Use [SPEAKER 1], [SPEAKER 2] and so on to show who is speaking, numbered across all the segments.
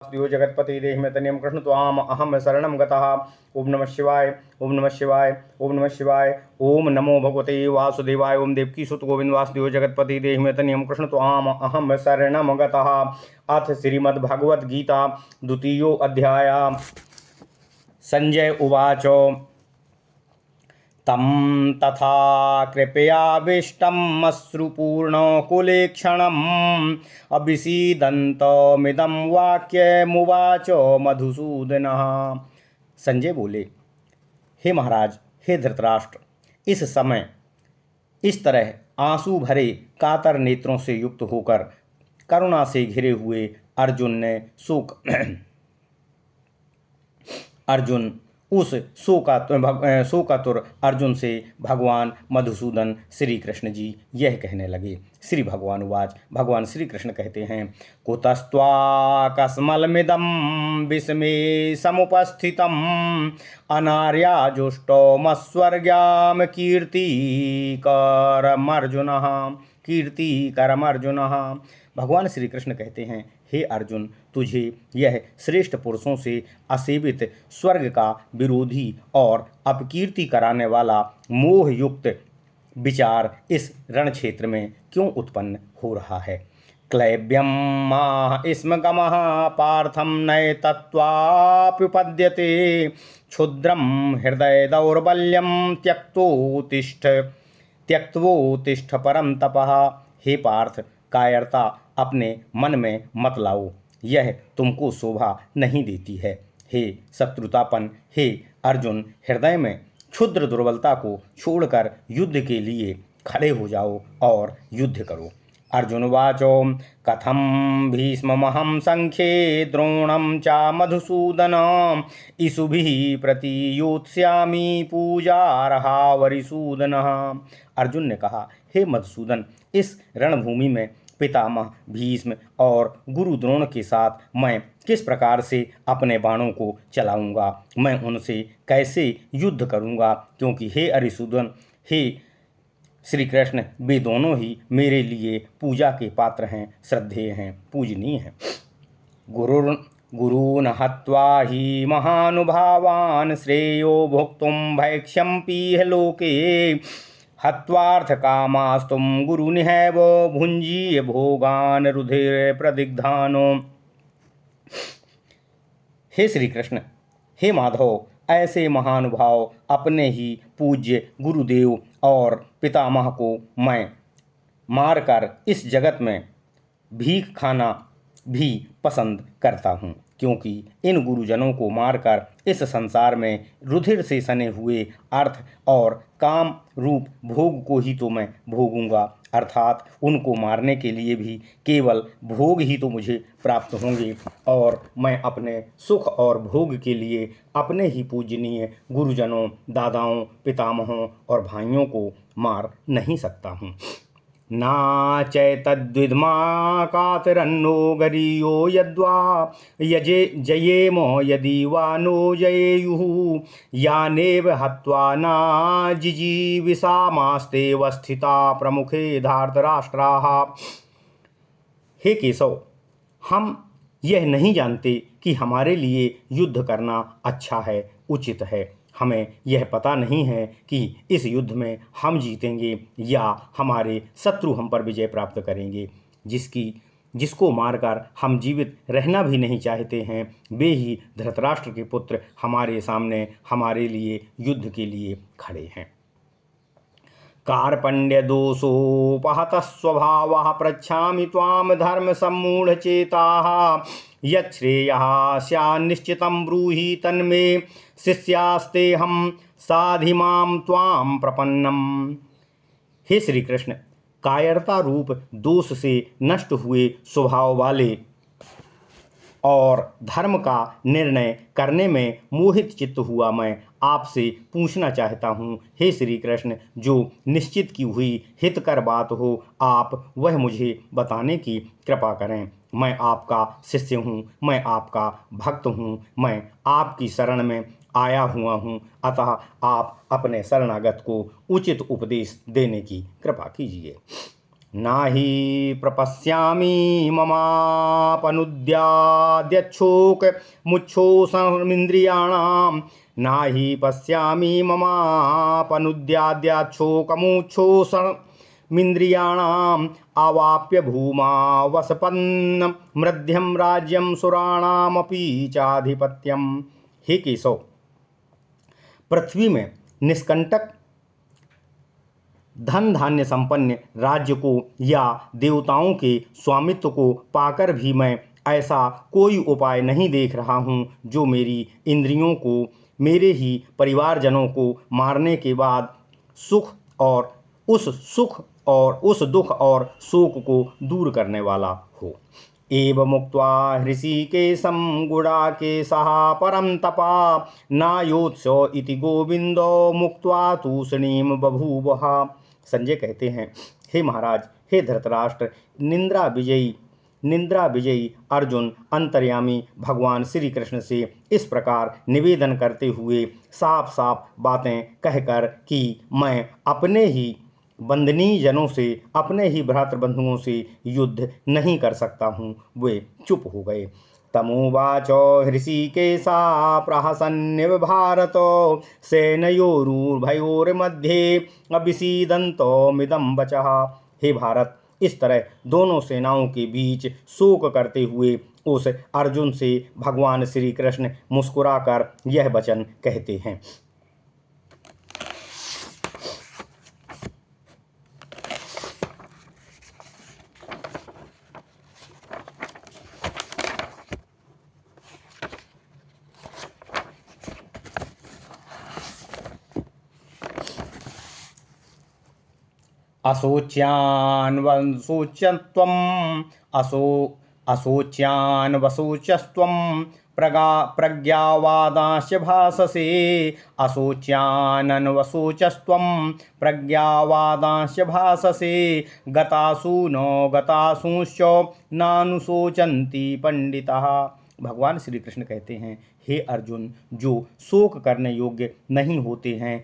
[SPEAKER 1] वासुदेव जगतपति देहिमेतनियं कृष्ण त्वाम अहम शरणं गतः। ओम नमः शिवाय, ओम नमः शिवाय, ओम नमः शिवाय, ओम नमो भगवते वासुदेवाय। ओम देवकी सुत गोविंद वासुदेव जगतपति देहिमेतनियं कृष्ण त्वाम अहम शरणं गतः। अथ श्रीमद्भगवद गीता द्वितीयो अध्याय। संजय उवाच तं तथा कृपयाविष्टम् अश्रुपूर्णकुलेक्षणम् अभिसीदन्तमिदं वाक्यमुवाच मधुसूदनः। संजय बोले, हे महाराज, हे धृतराष्ट्र, इस समय इस तरह आंसू भरे कातर नेत्रों से युक्त होकर करुणा से घिरे हुए अर्जुन ने शोकातुर अर्जुन से भगवान मधुसूदन श्री कृष्ण जी यह कहने लगे। श्री भगवान उवाच। भगवान श्री कृष्ण कहते हैं, कुतस्त्वाकस्मलमिदं विस्मे समुपस्थितम् अनार्याजुष्टोमस्वर्ग्यां कीर्तिकरमर्जुनः। भगवान श्री कृष्ण कहते हैं, हे अर्जुन, तुझे यह श्रेष्ठ पुरुषों से असेवित स्वर्ग का विरोधी और अपकीर्ति कराने वाला मोहयुक्त विचार इस रण क्षेत्र में क्यों उत्पन्न हो रहा है। क्लैब्यम माह स्म गमः पार्थम नय तत्वाप्युपद्यते क्षुद्रम हृदय दौर्बल्यम त्यक्त्वोत्तिष्ठ परम तपः। हे पार्थ, कायरता अपने मन में मत लाओ, यह तुमको शोभा नहीं देती है। हे शत्रुतापन, हे अर्जुन, हृदय में क्षुद्र दुर्बलता को छोड़कर युद्ध के लिए खड़े हो जाओ और युद्ध करो। अर्जुन वाचो कथम भीष्ममहं संख्ये द्रोणं च मधुसूदन इषुभिः प्रतियोत्स्यामि पूजार्हा वरिसूदनः। अर्जुन ने कहा, हे मधुसूदन, इस रणभूमि में पितामह भीष्म और गुरु द्रोण के साथ मैं किस प्रकार से अपने बाणों को चलाऊंगा, मैं उनसे कैसे युद्ध करूंगा, क्योंकि हे अरिसूदन, हे श्री कृष्ण, वे दोनों ही मेरे लिए पूजा के पात्र हैं, श्रद्धेय हैं, पूजनीय हैं। गुरून् हत्वा हि महानुभावान् श्रेयो भोक्तुं भैक्ष्यं पीह लोके हत्वार्थकामास्तुं गुरुनिहैव भुञ्जीय भोगान् रुधिर प्रदिग्धानो। हे श्री कृष्ण, हे माधव, ऐसे महानुभाव अपने ही पूज्य गुरुदेव और पितामह को मैं मारकर इस जगत में भीख खाना भी पसंद करता हूँ, क्योंकि इन गुरुजनों को मारकर इस संसार में रुधिर से सने हुए अर्थ और काम रूप भोग को ही तो मैं भोगूंगा, अर्थात उनको मारने के लिए भी केवल भोग ही तो मुझे प्राप्त होंगे, और मैं अपने सुख और भोग के लिए अपने ही पूजनीय गुरुजनों, दादाओं, पितामहों और भाइयों को मार नहीं सकता हूँ। ना चैतद्विद्मा कातरन्नो गरीयो यद्वा जयेम यदि वा नो जयेयुः यानेव हत्वा ना जिजीविषामास्ते वस्थिता प्रमुखे धार्तराष्ट्राः। हे केशव, हम यह नहीं जानते कि हमारे लिए युद्ध करना अच्छा है, उचित है। हमें यह पता नहीं है कि इस युद्ध में हम जीतेंगे या हमारे शत्रु हम पर विजय प्राप्त करेंगे। जिसको मारकर हम जीवित रहना भी नहीं चाहते हैं, वे ही धृतराष्ट्र के पुत्र हमारे सामने हमारे लिए युद्ध के लिए खड़े हैं। कार्पण्य दोषोपहतः स्वभावः पृच्छामि त्वां धर्म सम्मूढ़चेताः यच्छ्रेयः स्यान्निश्चितं ब्रूहि तन्मे शिष्यास्तेऽहं साधिमां त्वां प्रपन्नम्। हे श्री कृष्ण, कायरता रूप दोष से नष्ट हुए स्वभाव वाले और धर्म का निर्णय करने में मोहित चित्त हुआ मैं आपसे पूछना चाहता हूँ, हे श्री कृष्ण, जो निश्चित की हुई हितकर बात हो, आप वह मुझे बताने की कृपा करें। मैं आपका शिष्य हूँ, मैं आपका भक्त हूँ, मैं आपकी शरण में आया हुआ हूँ, अतः आप अपने शरणागत को उचित उपदेश देने की कृपा कीजिए। नाहि प्रपश्यामि ममापनुद्याद्यच्छोक मुच्छोषमिन्द्रियाणां नाहि पश्यामि ममापनुद्याद्याच्छोकमुच्छोषमिन्द्रियाणाम् अवाप्य भूमा वसपन्न मध्यम राज्यम सुराणामपि चाधिपत्यम। हे केशव, पृथ्वी में निष्कंटक धन धान्य संपन्न राज्य को या देवताओं के स्वामित्व को पाकर भी मैं ऐसा कोई उपाय नहीं देख रहा हूँ जो मेरी इंद्रियों को मेरे ही परिवारजनों को मारने के बाद सुख और उस दुख और शोक को दूर करने वाला हो। एव मुक्त्वा हृषिकेशं गुडाकेशः परं तपा नायोत्स्य इति गोविंदो मुक्त्वा तूष्णीम बभूवः। संजय कहते हैं, हे महाराज, हे धृतराष्ट्र, निंद्रा विजयी अर्जुन अंतर्यामी भगवान श्री कृष्ण से इस प्रकार निवेदन करते हुए साफ साफ बातें कहकर कि मैं अपने ही बंदनी जनों से, अपने ही भ्रातृबंधुओं से युद्ध नहीं कर सकता हूँ, वे चुप हो गए। तमुवाच हृषिकेशा प्रहसन्निव भारतो सेनयोरुभयोर्मध्ये अभिसीदन्तमिदं वचः। हे भारत, इस तरह दोनों सेनाओं के बीच शोक करते हुए उस अर्जुन से भगवान श्री कृष्ण मुस्कुराकर यह वचन कहते हैं। असोच्यान्वशोचस्त्वं प्रज्ञावादांश्च भाससे। असोच्यानन्वशोचस्त्वं प्रज्ञावादांश्च भाससे। गतासु न गतासूंश्च नानुशोचन्ति पंडिताः। भगवान श्री कृष्ण कहते हैं, हे अर्जुन, जो शोक करने योग्य नहीं होते हैं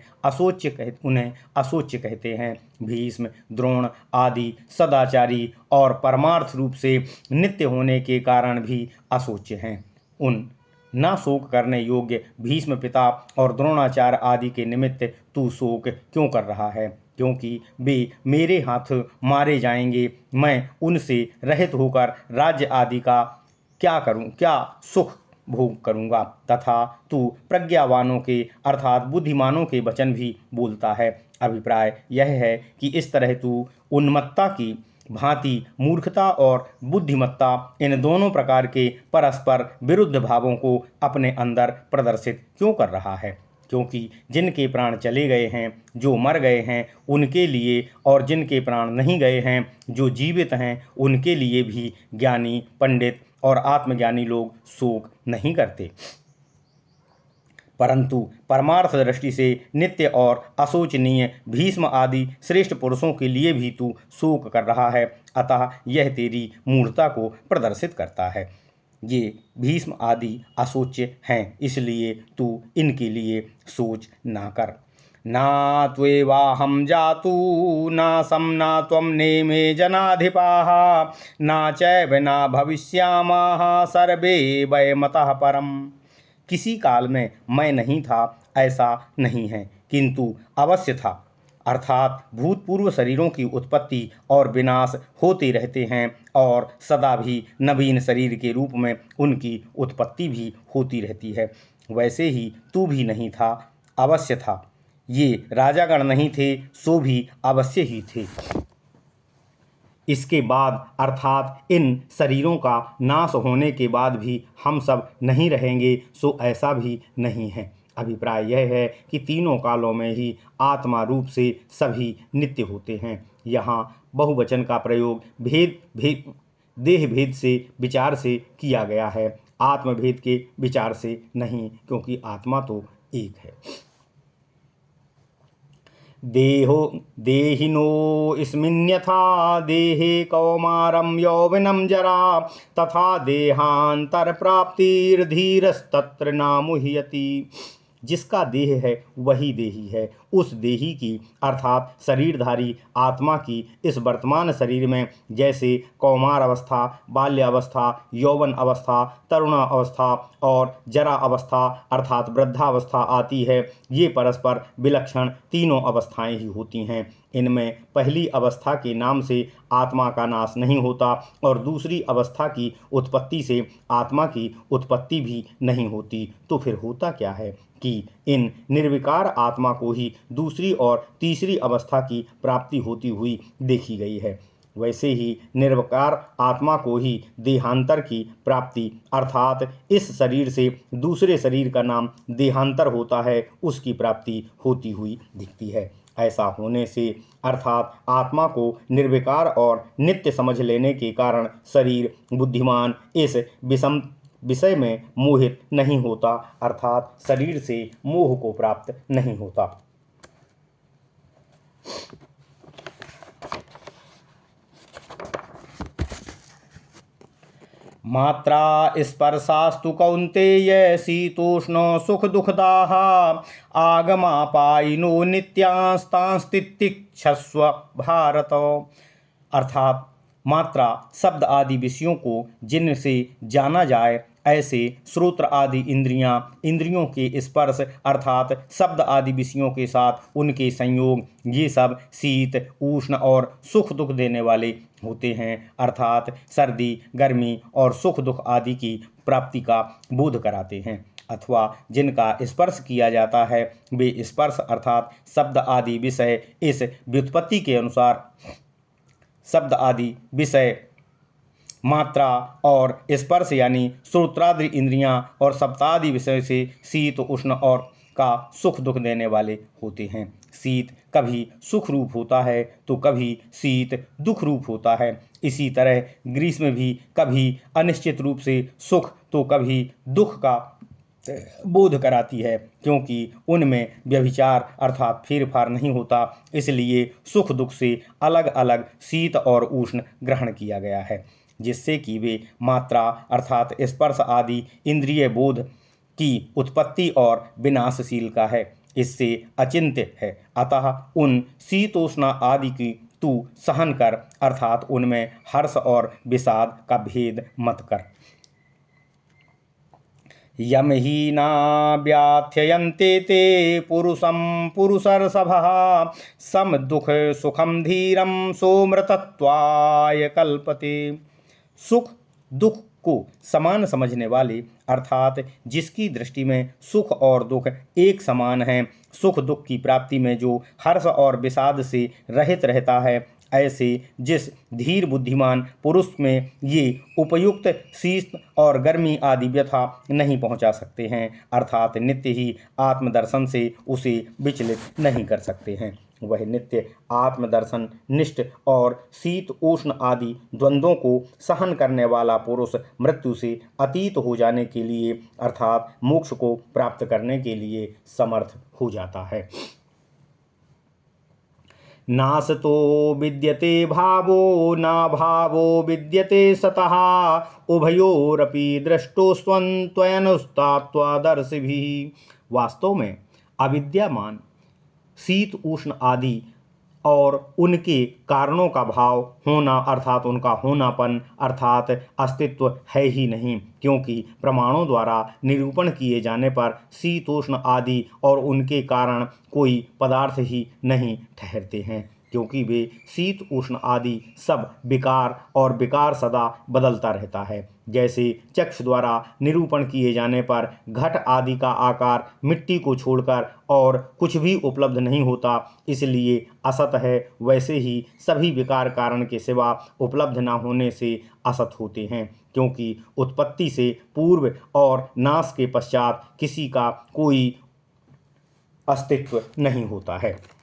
[SPEAKER 1] उन्हें अशोच्य कहते हैं। भीष्म, द्रोण आदि सदाचारी और परमार्थ रूप से नित्य होने के कारण भी अशोच्य हैं। उन न शोक करने योग्य भीष्म पिता और द्रोणाचार्य आदि के निमित्त तू शोक क्यों कर रहा है? क्योंकि वे मेरे हाथ मारे जाएंगे। मैं उनसे रहित होकर राज्य आदि का क्या सुख भोग करूंगा। तथा तू प्रज्ञावानों के अर्थात बुद्धिमानों के वचन भी बोलता है। अभिप्राय यह है कि इस तरह तू उन्मत्ता की भांति मूर्खता और बुद्धिमत्ता, इन दोनों प्रकार के परस्पर विरुद्ध भावों को अपने अंदर प्रदर्शित क्यों कर रहा है? क्योंकि जिनके प्राण चले गए हैं, जो मर गए हैं, उनके लिए, और जिनके प्राण नहीं गए हैं, जो जीवित हैं, उनके लिए भी ज्ञानी, पंडित और आत्मज्ञानी लोग शोक नहीं करते। परंतु परमार्थ दृष्टि से नित्य और अशोचनीय भीष्म आदि श्रेष्ठ पुरुषों के लिए भी तू शोक कर रहा है। अतः यह तेरी मूर्खता को प्रदर्शित करता है। ये भीष्म आदि अशोच्य हैं, इसलिए तू इनके लिए सोच ना कर। ना त्वेवाहं जातु नासं न त्वं नेमे जनाधिपाः न चैव न भविष्यामः सर्वे वयमतः परम्। किसी काल में मैं नहीं था ऐसा नहीं है, किंतु अवश्य था। अर्थात भूतपूर्व शरीरों की उत्पत्ति और विनाश होते रहते हैं और सदा भी नवीन शरीर के रूप में उनकी उत्पत्ति भी होती रहती है। वैसे ही तू भी नहीं था, अवश्य था। ये राजागण नहीं थे, सो भी अवश्य ही थे। इसके बाद अर्थात इन शरीरों का नाश होने के बाद भी हम सब नहीं रहेंगे, सो ऐसा भी नहीं है। अभिप्राय यह है कि तीनों कालों में ही आत्मा रूप से सभी नित्य होते हैं। यहाँ बहुवचन का प्रयोग देह भेद से विचार से किया गया है, आत्मभेद के विचार से नहीं, क्योंकि आत्मा तो एक है। देहिनोऽस्मिन्यथा देहे कौमारं यौवनं जरा तथा देहांतर प्राप्तिर्धीरस्तत्र न मुह्यति। जिसका देह है वही देही है। उस देही की अर्थात शरीरधारी आत्मा की इस वर्तमान शरीर में जैसे कौमार अवस्था, बाल्यावस्था, यौवन अवस्था, तरुणा अवस्था और जरा अवस्था अर्थात वृद्धावस्था आती है, ये परस्पर विलक्षण तीनों अवस्थाएं ही होती हैं। इनमें पहली अवस्था के नाम से आत्मा का नाश नहीं होता और दूसरी अवस्था की उत्पत्ति से आत्मा की उत्पत्ति भी नहीं होती। तो फिर होता क्या है कि इन निर्विकार आत्मा को ही दूसरी और तीसरी अवस्था की प्राप्ति होती हुई देखी गई है। वैसे ही निर्विकार आत्मा को ही देहांतर की प्राप्ति अर्थात इस शरीर से दूसरे शरीर का नाम देहांतर होता है, उसकी प्राप्ति होती हुई दिखती है। ऐसा होने से अर्थात आत्मा को निर्विकार और नित्य समझ लेने के कारण शरीर बुद्धिमान इस विषम विषय में मोहित नहीं होता अर्थात शरीर से मोह को प्राप्त नहीं होता। मात्रा स्पर्शास्तु कौन्तेय शीतोष्ण सुख दुखदाः आगमापायिनो नित्यांस्तांस्तितिक्षस्व भारत। अर्थात मात्रा शब्द आदि विषयों को जिनसे जाना जाए ऐसे श्रोत्र आदि इंद्रियों के स्पर्श अर्थात शब्द आदि विषयों के साथ उनके संयोग, ये सब शीत उष्ण और सुख दुख देने वाले होते हैं अर्थात सर्दी गर्मी और सुख दुख आदि की प्राप्ति का बोध कराते हैं। अथवा जिनका स्पर्श किया जाता है वे स्पर्श अर्थात शब्द आदि विषय इस व्युत्पत्ति के अनुसार शब्द आदि विषय मात्रा और स्पर्श यानी श्रोत्रादि इंद्रियां और सप्तादि विषय से शीत उष्ण और का सुख दुख देने वाले होते हैं। शीत कभी सुख रूप होता है तो कभी शीत दुख रूप होता है। इसी तरह ग्रीष्म भी कभी अनिश्चित रूप से सुख तो कभी दुख का बोध कराती है, क्योंकि उनमें व्यभिचार अर्थात फेरफार नहीं होता, इसलिए सुख दुख से अलग अलग शीत और उष्ण ग्रहण किया गया है, जिससे कि वे मात्रा अर्थात स्पर्श आदि इंद्रिय बोध की उत्पत्ति और विनाशशील का है, इससे अचिंत्य है। अतः उन शीतोष्ण आदि की तू सहन कर अर्थात उनमें हर्ष और विषाद का भेद मत कर। यम ही ना व्याथयन्ते ते पुरुषं पुरुषर्षभः सम दुख सुखम धीरम सोमृतत्वाय कल्पते। सुख दुख को समान समझने वाले अर्थात जिसकी दृष्टि में सुख और दुख एक समान हैं, सुख दुख की प्राप्ति में जो हर्ष और विषाद से रहित रहता है, ऐसे जिस धीर बुद्धिमान पुरुष में ये उपयुक्त शीत और गर्मी आदि व्यथा नहीं पहुंचा सकते हैं अर्थात नित्य ही आत्मदर्शन से उसे विचलित नहीं कर सकते हैं, वह नित्य आत्मदर्शन निष्ठ और शीत उष्ण आदि द्वंद्वों को सहन करने वाला पुरुष मृत्यु से अतीत हो जाने के लिए अर्थात मोक्ष को प्राप्त करने के लिए समर्थ हो जाता है। नासतो विद्यते भावो ना भावो विद्यते सतः उभयोरपि दृष्टोस्त्वयनुस्तात्वादर्शिभिः। वास्तव में अविद्यमान शीत उष्ण आदि और उनके कारणों का भाव होना अर्थात उनका होनापन अर्थात अस्तित्व है ही नहीं, क्योंकि प्रमाणों द्वारा निरूपण किए जाने पर शीतोष्ण आदि और उनके कारण कोई पदार्थ ही नहीं ठहरते हैं, क्योंकि वे शीत उष्ण आदि सब विकार और विकार सदा बदलता रहता है। जैसे चक्षु द्वारा निरूपण किए जाने पर घट आदि का आकार मिट्टी को छोड़कर और कुछ भी उपलब्ध नहीं होता, इसलिए असत है, वैसे ही सभी विकार कारण के सिवा उपलब्ध न होने से असत होते हैं, क्योंकि उत्पत्ति से पूर्व और नाश के पश्चात किसी का कोई अस्तित्व नहीं होता है।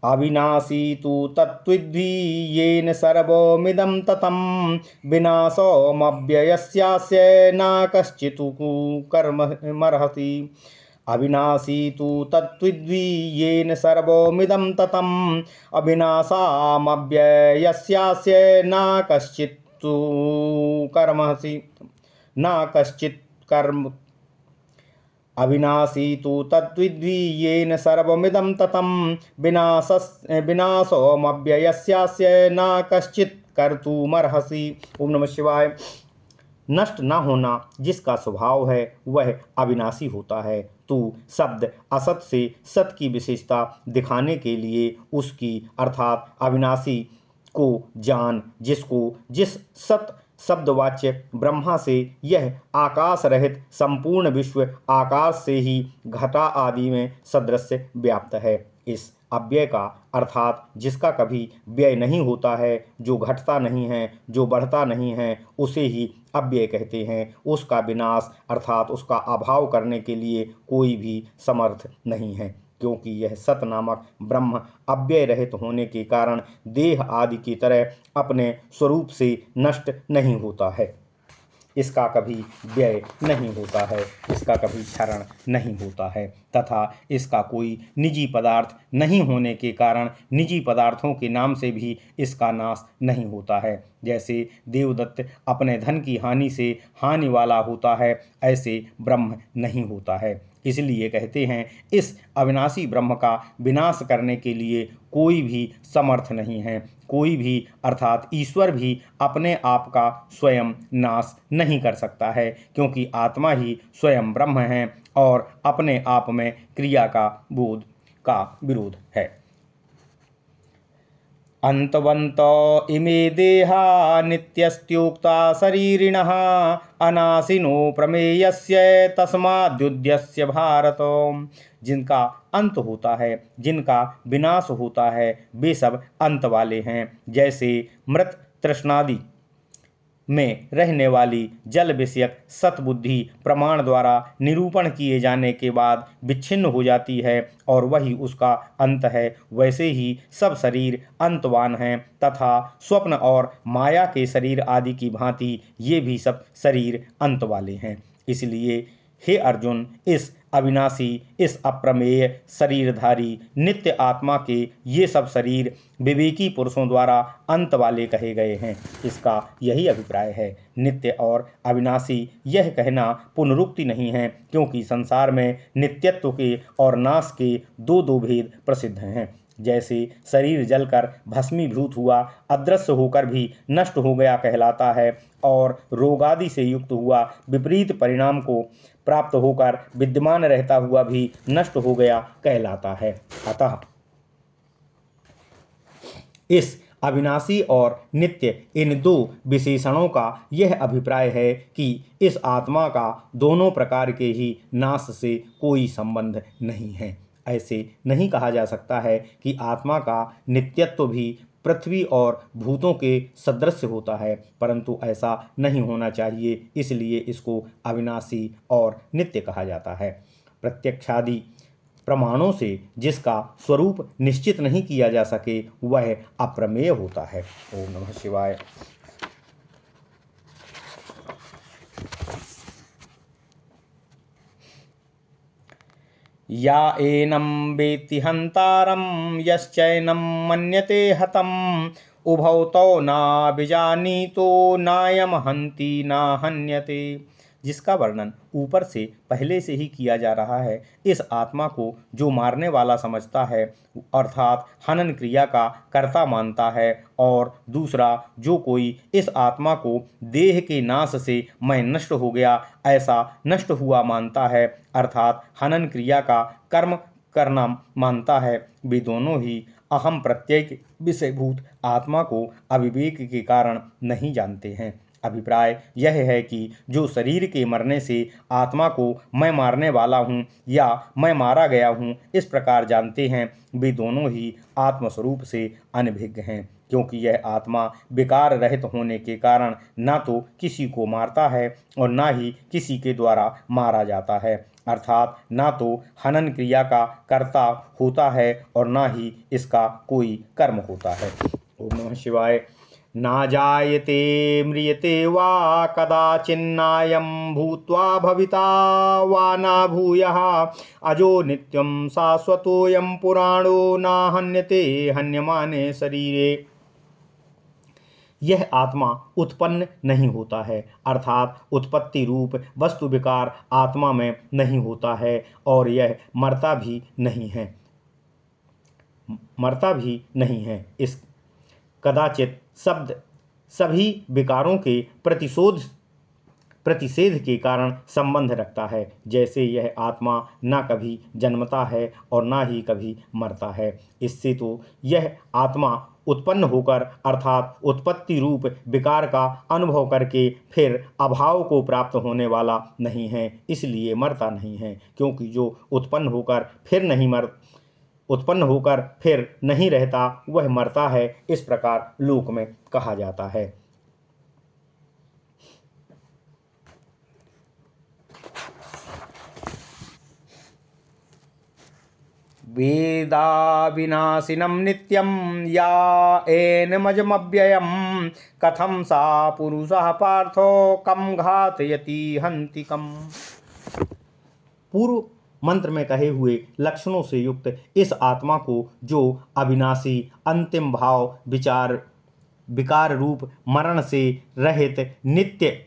[SPEAKER 1] अविनाशी तु तत्विद्धि येन सर्वमिदं ततं विनाशोऽमव्ययस्यास्य न कश्चित् कर्ममर्हति। अविनाशी तु तत्विद्धि येन सर्वमिदं ततं अविनाशामव्ययस्यास्य न कश्चित् कर्मस्तु कर्मसि न कश्चित् कर्म अविनाशी तु तद्विद्धि येन सर्वमिदं ततं विनाशोमव्ययस्यास्य न कश्चित् कर्तुमर्हसि। ओम नमः शिवाय। नष्ट न होना जिसका स्वभाव है वह अविनाशी होता है। तू शब्द असत से सत की विशेषता दिखाने के लिए उसकी अर्थात अविनाशी को जान, जिसको जिस सत शब्दवाच्य ब्रह्मा से यह आकाश रहित संपूर्ण विश्व आकाश से ही घटा आदि में सदृश्य व्याप्त है। इस अव्यय का अर्थात जिसका कभी व्यय नहीं होता है, जो घटता नहीं है, जो बढ़ता नहीं है, उसे ही अव्यय कहते हैं। उसका विनाश अर्थात उसका अभाव करने के लिए कोई भी समर्थ नहीं है, क्योंकि यह सत नामक ब्रह्म अव्यय रहित होने के कारण देह आदि की तरह अपने स्वरूप से नष्ट नहीं होता है। इसका कभी व्यय नहीं होता है, इसका कभी क्षरण नहीं होता है, तथा इसका कोई निजी पदार्थ नहीं होने के कारण निजी पदार्थों के नाम से भी इसका नाश नहीं होता है। जैसे देवदत्त अपने धन की हानि से हानि वाला होता है, ऐसे ब्रह्म नहीं होता है। इसलिए कहते हैं इस अविनाशी ब्रह्म का विनाश करने के लिए कोई भी समर्थ नहीं है। कोई भी अर्थात ईश्वर भी अपने आप का स्वयं नाश नहीं कर सकता है, क्योंकि आत्मा ही स्वयं ब्रह्म है और अपने आप में क्रिया का बोध का विरोध है। अंतवन्तो इमे देहा नित्यस्त्युक्ता शरीरिणः अनाशिनो प्रमेयस्य तस्माद्युध्यस्य भारत। जिनका अंत होता है, जिनका विनाश होता है, वे सब अंत वाले हैं। जैसे मृत तृष्णादि में रहने वाली जल विषयक सतबुद्धि प्रमाण द्वारा निरूपण किए जाने के बाद विच्छिन्न हो जाती है और वही उसका अंत है, वैसे ही सब शरीर अंतवान हैं तथा स्वप्न और माया के शरीर आदि की भांति ये भी सब शरीर अंत वाले हैं। इसलिए हे अर्जुन, इस अविनाशी, इस अप्रमेय शरीरधारी नित्य आत्मा के ये सब शरीर विवेकी पुरुषों द्वारा अंत वाले कहे गए हैं। इसका यही अभिप्राय है। नित्य और अविनाशी यह कहना पुनरुक्ति नहीं है, क्योंकि संसार में नित्यत्व के और नाश के दो दो भेद प्रसिद्ध हैं। जैसे शरीर जलकर भस्मीभूत हुआ, अदृश्य होकर भी नष्ट हो गया कहलाता है, और रोगादि से युक्त हुआ, विपरीत परिणाम को प्राप्त होकर विद्यमान रहता हुआ भी नष्ट हो गया कहलाता है। अतः इस अविनाशी और नित्य इन दो विशेषणों का यह अभिप्राय है कि इस आत्मा का दोनों प्रकार के ही नाश से कोई संबंध नहीं है। ऐसे नहीं कहा जा सकता है कि आत्मा का नित्यत्व भी पृथ्वी और भूतों के सदृश होता है, परंतु ऐसा नहीं होना चाहिए। इसलिए इसको अविनाशी और नित्य कहा जाता है। प्रत्यक्षादि प्रमाणों से जिसका स्वरूप निश्चित नहीं किया जा सके वह अप्रमेय होता है। ओम नमः शिवाय। या एनं वेत्ति हन्तारं यश्चैनं मन्यते हतम् उभौ तौ नाभिजानीतो नायं हन्ति न हन्यते। जिसका वर्णन ऊपर से पहले से ही किया जा रहा है, इस आत्मा को जो मारने वाला समझता है अर्थात हनन क्रिया का कर्ता मानता है, और दूसरा जो कोई इस आत्मा को देह के नाश से मैं नष्ट हो गया ऐसा नष्ट हुआ मानता है अर्थात हनन क्रिया का कर्म करना मानता है, वे दोनों ही अहम प्रत्येक विषयभूत आत्मा को अविवेक के कारण नहीं जानते हैं। अभिप्राय यह है कि जो शरीर के मरने से आत्मा को मैं मारने वाला हूँ या मैं मारा गया हूँ इस प्रकार जानते हैं, वे दोनों ही आत्मस्वरूप से अनभिज्ञ हैं, क्योंकि यह आत्मा विकार रहित होने के कारण ना तो किसी को मारता है और ना ही किसी के द्वारा मारा जाता है, अर्थात ना तो हनन क्रिया का कर्ता होता है और ना ही इसका कोई कर्म होता है। ओम नमः शिवाय। ना जायते म्रियते वा कदाचिन्नायं भूत्वा भविता वा न भूयः अजो नित्यं शाश्वतोऽयं पुराणो न हन्यते हन्यमाने शरीरे। यह आत्मा उत्पन्न नहीं होता है, अर्थात उत्पत्ति रूप वस्तु विकार आत्मा में नहीं होता है, और यह मरता भी नहीं है। इस कदाचित शब्द सभी विकारों के प्रतिषेध के कारण संबंध रखता है, जैसे यह आत्मा न कभी जन्मता है और न ही कभी मरता है। इससे तो यह आत्मा उत्पन्न होकर अर्थात उत्पत्ति रूप विकार का अनुभव करके फिर अभाव को प्राप्त होने वाला नहीं है, इसलिए मरता नहीं है। क्योंकि जो उत्पन्न होकर फिर नहीं रहता वह मरता है, इस प्रकार लोक में कहा जाता है। वेदाविनाशिनं नित्यं या एनमजमव्ययं कथं सा पुरुषः पार्थो कं घातयति हन्तिकम्। पूर्व मंत्र में कहे हुए लक्षणों से युक्त इस आत्मा को जो अविनाशी अंतिम भाव विकार रूप मरण से रहित नित्य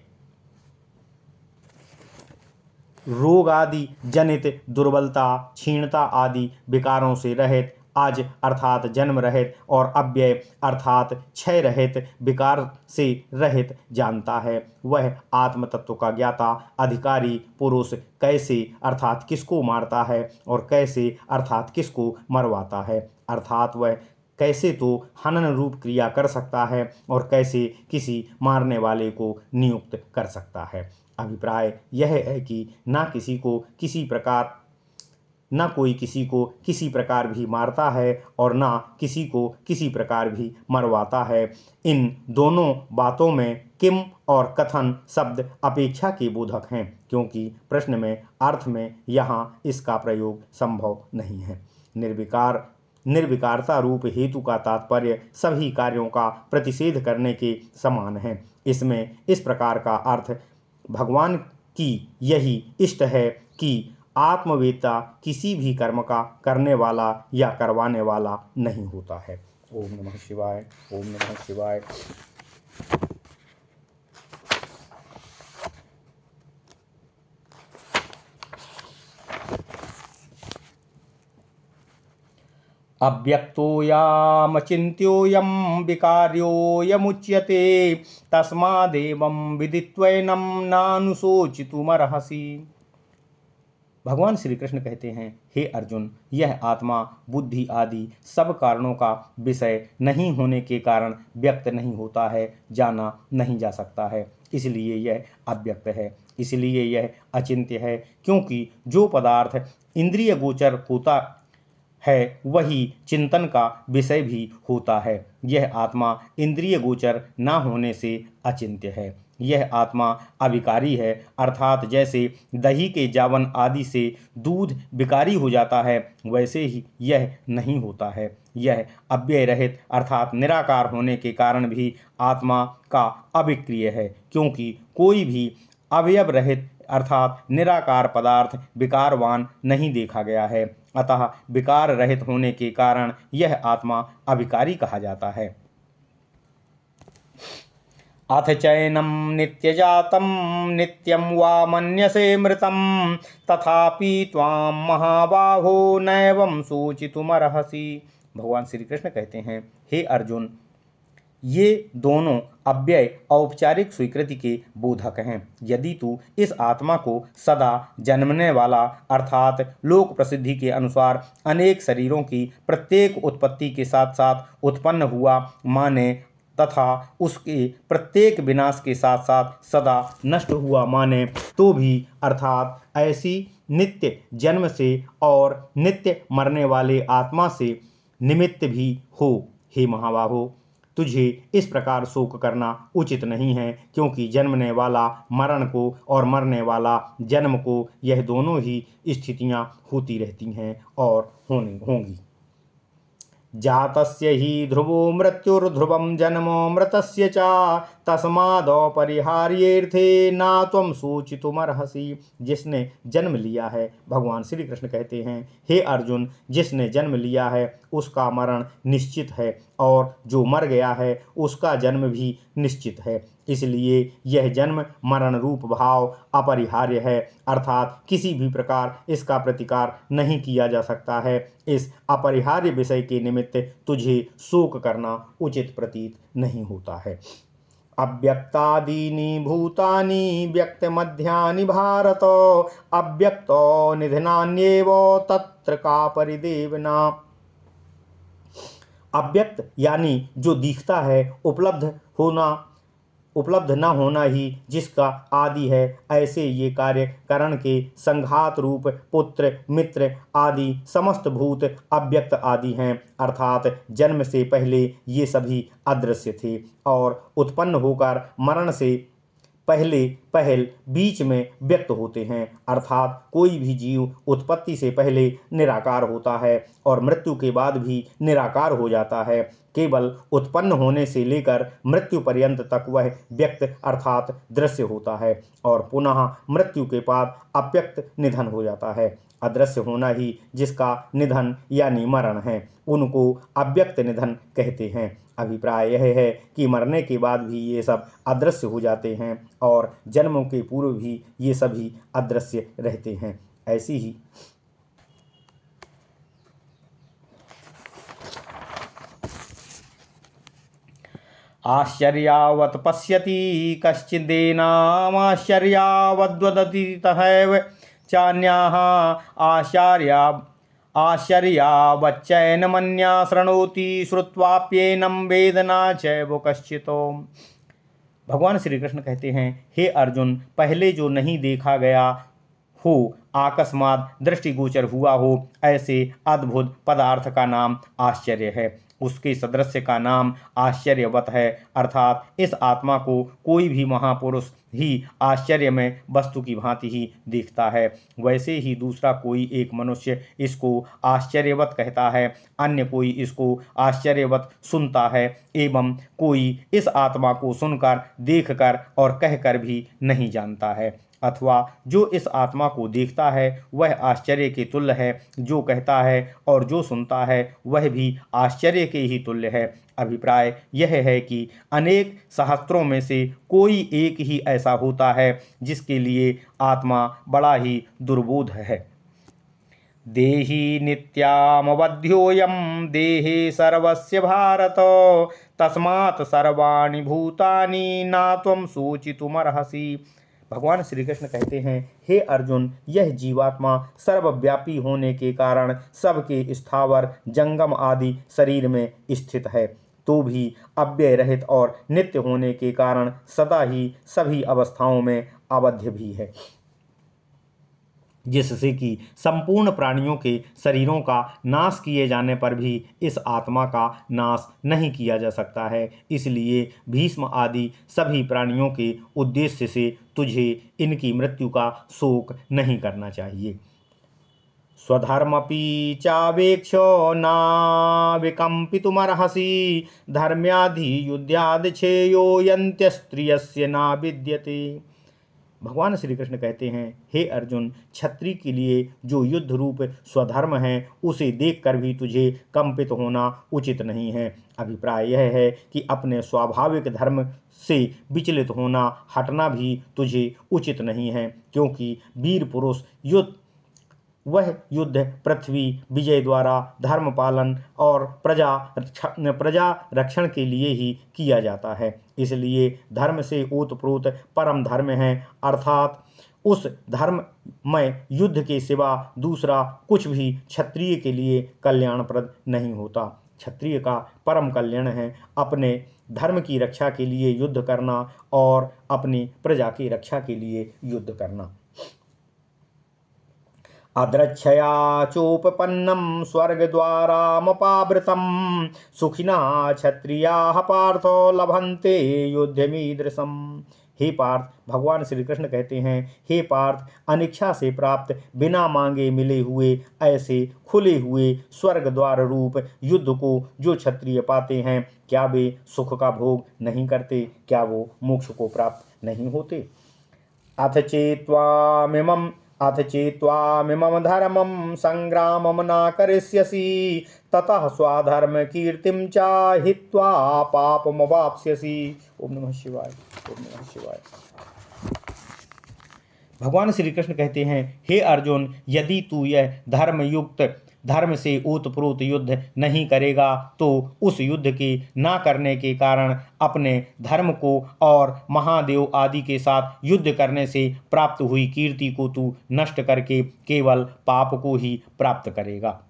[SPEAKER 1] रोग आदि जनित दुर्बलता क्षीणता आदि विकारों से रहित अज अर्थात जन्म रहित और अव्यय अर्थात क्षय रहित विकार से रहित जानता है, वह आत्म तत्व का ज्ञाता अधिकारी पुरुष कैसे अर्थात किसको मारता है और कैसे अर्थात किसको मरवाता है, अर्थात वह कैसे तो हनन रूप क्रिया कर सकता है और कैसे किसी मारने वाले को नियुक्त कर सकता है। अभिप्राय यह है कि न कोई किसी को किसी प्रकार भी मारता है और न किसी को किसी प्रकार भी मरवाता है। इन दोनों बातों में किम और कथन शब्द अपेक्षा के बोधक हैं, क्योंकि प्रश्न में अर्थ में यहाँ इसका प्रयोग संभव नहीं है। निर्विकारता रूप हेतु का तात्पर्य सभी कार्यों का प्रतिषेध करने के समान है। इसमें इस प्रकार का अर्थ भगवान की यही इष्ट है कि आत्मवेत्ता किसी भी कर्म का करने वाला या करवाने वाला नहीं होता है। ओम नमः शिवाय। ओम नमः शिवाय। अव्यक्तोऽयमचिन्त्योऽयं विकार्योऽयमुच्यते तस्मादेवं विदित्वैनं नानुशोचितुमर्हसि। भगवान श्री कृष्ण कहते हैं, हे अर्जुन, यह आत्मा बुद्धि आदि सब कारणों का विषय नहीं होने के कारण व्यक्त नहीं होता है, जाना नहीं जा सकता है, इसलिए यह अव्यक्त है। इसलिए यह अचिंत्य है, क्योंकि जो पदार्थ इंद्रिय गोचर होता है वही चिंतन का विषय भी होता है। यह आत्मा इंद्रिय गोचर न होने से अचिंत्य है। यह आत्मा अविकारी है, अर्थात जैसे दही के जावन आदि से दूध विकारी हो जाता है, वैसे ही यह नहीं होता है। यह अव्यय रहित अर्थात निराकार होने के कारण भी आत्मा का अविक्रिय है, क्योंकि कोई भी अवयव रहित अर्थात निराकार पदार्थ विकारवान नहीं देखा गया है। अतः विकार रहित होने के कारण यह आत्मा अविकारी कहा जाता है। अथ चैनं नित्यजातं नित्यं वा मन्यसे मृतं तथापि त्वां महाबाहो नैवं शोचितुमर्हसि। भगवान श्री कृष्ण कहते हैं, हे अर्जुन, ये दोनों अव्यय औपचारिक स्वीकृति के बोधक हैं। यदि तू इस आत्मा को सदा जन्मने वाला अर्थात लोक प्रसिद्धि के अनुसार अनेक शरीरों की प्रत्येक उत्पत्ति के साथ साथ उत्पन्न हुआ माने तथा उसके प्रत्येक विनाश के साथ साथ सदा नष्ट हुआ माने तो भी अर्थात ऐसी नित्य जन्म से और नित्य मरने वाले आत्मा से निमित्त भी हो, हे महाबाहो, तुझे इस प्रकार शोक करना उचित नहीं है, क्योंकि जन्मने वाला मरण को और मरने वाला जन्म को यह दोनों ही स्थितियां होती रहती हैं और होंगी। जातस्य हि ध्रुवो मृत्युर्ध्रुवं जन्म मृतस्य च तस्मादपरिहार्येऽर्थे न त्वं शोचितुमर्हसि। जिसने जन्म लिया है, भगवान श्री कृष्ण कहते हैं, हे अर्जुन, जिसने जन्म लिया है उसका मरण निश्चित है, और जो मर गया है उसका जन्म भी निश्चित है। इसलिए यह जन्म मरण रूप भाव अपरिहार्य है, अर्थात किसी भी प्रकार इसका प्रतिकार नहीं किया जा सकता है। इस अपरिहार्य विषय के निमित्त तुझे शोक करना उचित प्रतीत नहीं होता है। अव्यक्तादीनि भूतानि व्यक्तमध्यानि भारत, अव्यक्तो निधनान्येव तत्र का परिदेवना। अव्यक्त यानी जो दिखता है, उपलब्ध न होना ही जिसका आदि है, ऐसे ये कार्य करण के संघात रूप पुत्र मित्र आदि समस्त भूत अव्यक्त आदि हैं, अर्थात जन्म से पहले ये सभी अदृश्य थे और उत्पन्न होकर मरण से पहल बीच में व्यक्त होते हैं, अर्थात कोई भी जीव उत्पत्ति से पहले निराकार होता है और मृत्यु के बाद भी निराकार हो जाता है। केवल उत्पन्न होने से लेकर मृत्यु पर्यंत तक वह व्यक्त अर्थात दृश्य होता है और पुनः मृत्यु के बाद अव्यक्त निधन हो जाता है। अदृश्य होना ही जिसका निधन यानी मरण है, उनको अव्यक्त निधन कहते हैं। अभिप्राय यह है कि मरने के बाद भी ये सब अदृश्य हो जाते हैं और जन्मों के पूर्व भी ये सभी अदृश्य रहते हैं। ऐसी ही आश्चर्यावत् पश्यति कश्चिदेनामाश्चर्यावद्वदति तथैव चान्याः आश्चर्यावच्चैनमन्या शृणोति श्रुत्वाप्येनं वेदना चैव कश्चितो। भगवान श्री कृष्ण कहते हैं, हे अर्जुन, पहले जो नहीं देखा गया हो, अकस्मात दृष्टिगोचर हुआ हो, ऐसे अद्भुत पदार्थ का नाम आश्चर्य है। उसके सदृश्य का नाम आश्चर्यवत है, अर्थात इस आत्मा को कोई भी महापुरुष ही आश्चर्य में वस्तु की भांति ही देखता है, वैसे ही दूसरा कोई एक मनुष्य इसको आश्चर्यवत कहता है, अन्य कोई इसको आश्चर्यवत सुनता है, एवं कोई इस आत्मा को सुनकर, देखकर और कहकर भी नहीं जानता है। अथवा जो इस आत्मा को देखता है वह आश्चर्य के तुल्य है, जो कहता है और जो सुनता है वह भी आश्चर्य के ही तुल्य है। अभिप्राय यह है कि अनेक सहस्त्रों में से कोई एक ही ऐसा होता है जिसके लिए आत्मा बड़ा ही दुर्बोध है। देहि नित्यामवध्योऽयं देहे सर्वस्य भारत, तस्मात् सर्वाणि भूतानि न त्वं शोचितुमर्हसि। भगवान श्री कृष्ण कहते हैं, हे अर्जुन, यह जीवात्मा सर्वव्यापी होने के कारण सबके स्थावर जंगम आदि शरीर में स्थित है, तो भी अव्यय रहित और नित्य होने के कारण सदा ही सभी अवस्थाओं में अवध्य भी है, जिससे कि संपूर्ण प्राणियों के शरीरों का नाश किए जाने पर भी इस आत्मा का नाश नहीं किया जा सकता है। इसलिए भीष्म आदि सभी प्राणियों के उद्देश्य से तुझे इनकी मृत्यु का शोक नहीं करना चाहिए। स्वधर्मपि चावेक्ष्यो नाविकम्पितुमर्हसि, धर्म्याधियुद्धाद् छेयो यन्त्यस्त्रियस्य न विद्यते। भगवान श्री कृष्ण कहते हैं, हे अर्जुन, क्षत्रिय के लिए जो युद्ध रूप स्वधर्म है उसे देखकर भी तुझे कंपित होना उचित नहीं है। अभिप्राय यह है कि अपने स्वाभाविक धर्म से विचलित होना, हटना भी तुझे उचित नहीं है, क्योंकि वीर पुरुष वह युद्ध पृथ्वी विजय द्वारा धर्म पालन और प्रजा रक्षण के लिए ही किया जाता है। इसलिए धर्म से ओतप्रोत परम धर्म है, अर्थात उस धर्म में युद्ध के सिवा दूसरा कुछ भी क्षत्रिय के लिए कल्याणप्रद नहीं होता। क्षत्रिय का परम कल्याण है अपने धर्म की रक्षा के लिए युद्ध करना और अपनी प्रजा की रक्षा के लिए युद्ध करना। अद्रच्छया चोपपन्नं स्वर्गद्वारामपावृतं, सुखिनः क्षत्रियाः पार्थो लभन्ते युद्धमीदृशम्। हे पार्थ, भगवान श्री कृष्ण कहते हैं, हे पार्थ, अनिच्छा से प्राप्त बिना मांगे मिले हुए ऐसे खुले हुए स्वर्ग द्वार रूप युद्ध को जो क्षत्रिय पाते हैं, क्या वे सुख का भोग नहीं करते? क्या वो मोक्ष को प्राप्त नहीं होते? अथ चेत्त्वामिमं धर्मं संग्रामं न करिष्यसि ततः स्वधर्म कीर्तिं च हित्वा पापमवाप्स्यसि। ओम नमः शिवाय। ओम नमः शिवाय। भगवान श्री कृष्ण कहते हैं, हे अर्जुन, यदि तू यह धर्म से ओतप्रोत युद्ध नहीं करेगा तो उस युद्ध के ना करने के कारण अपने धर्म को और महादेव आदि के साथ युद्ध करने से प्राप्त हुई कीर्ति को तू नष्ट करके केवल पाप को ही प्राप्त करेगा।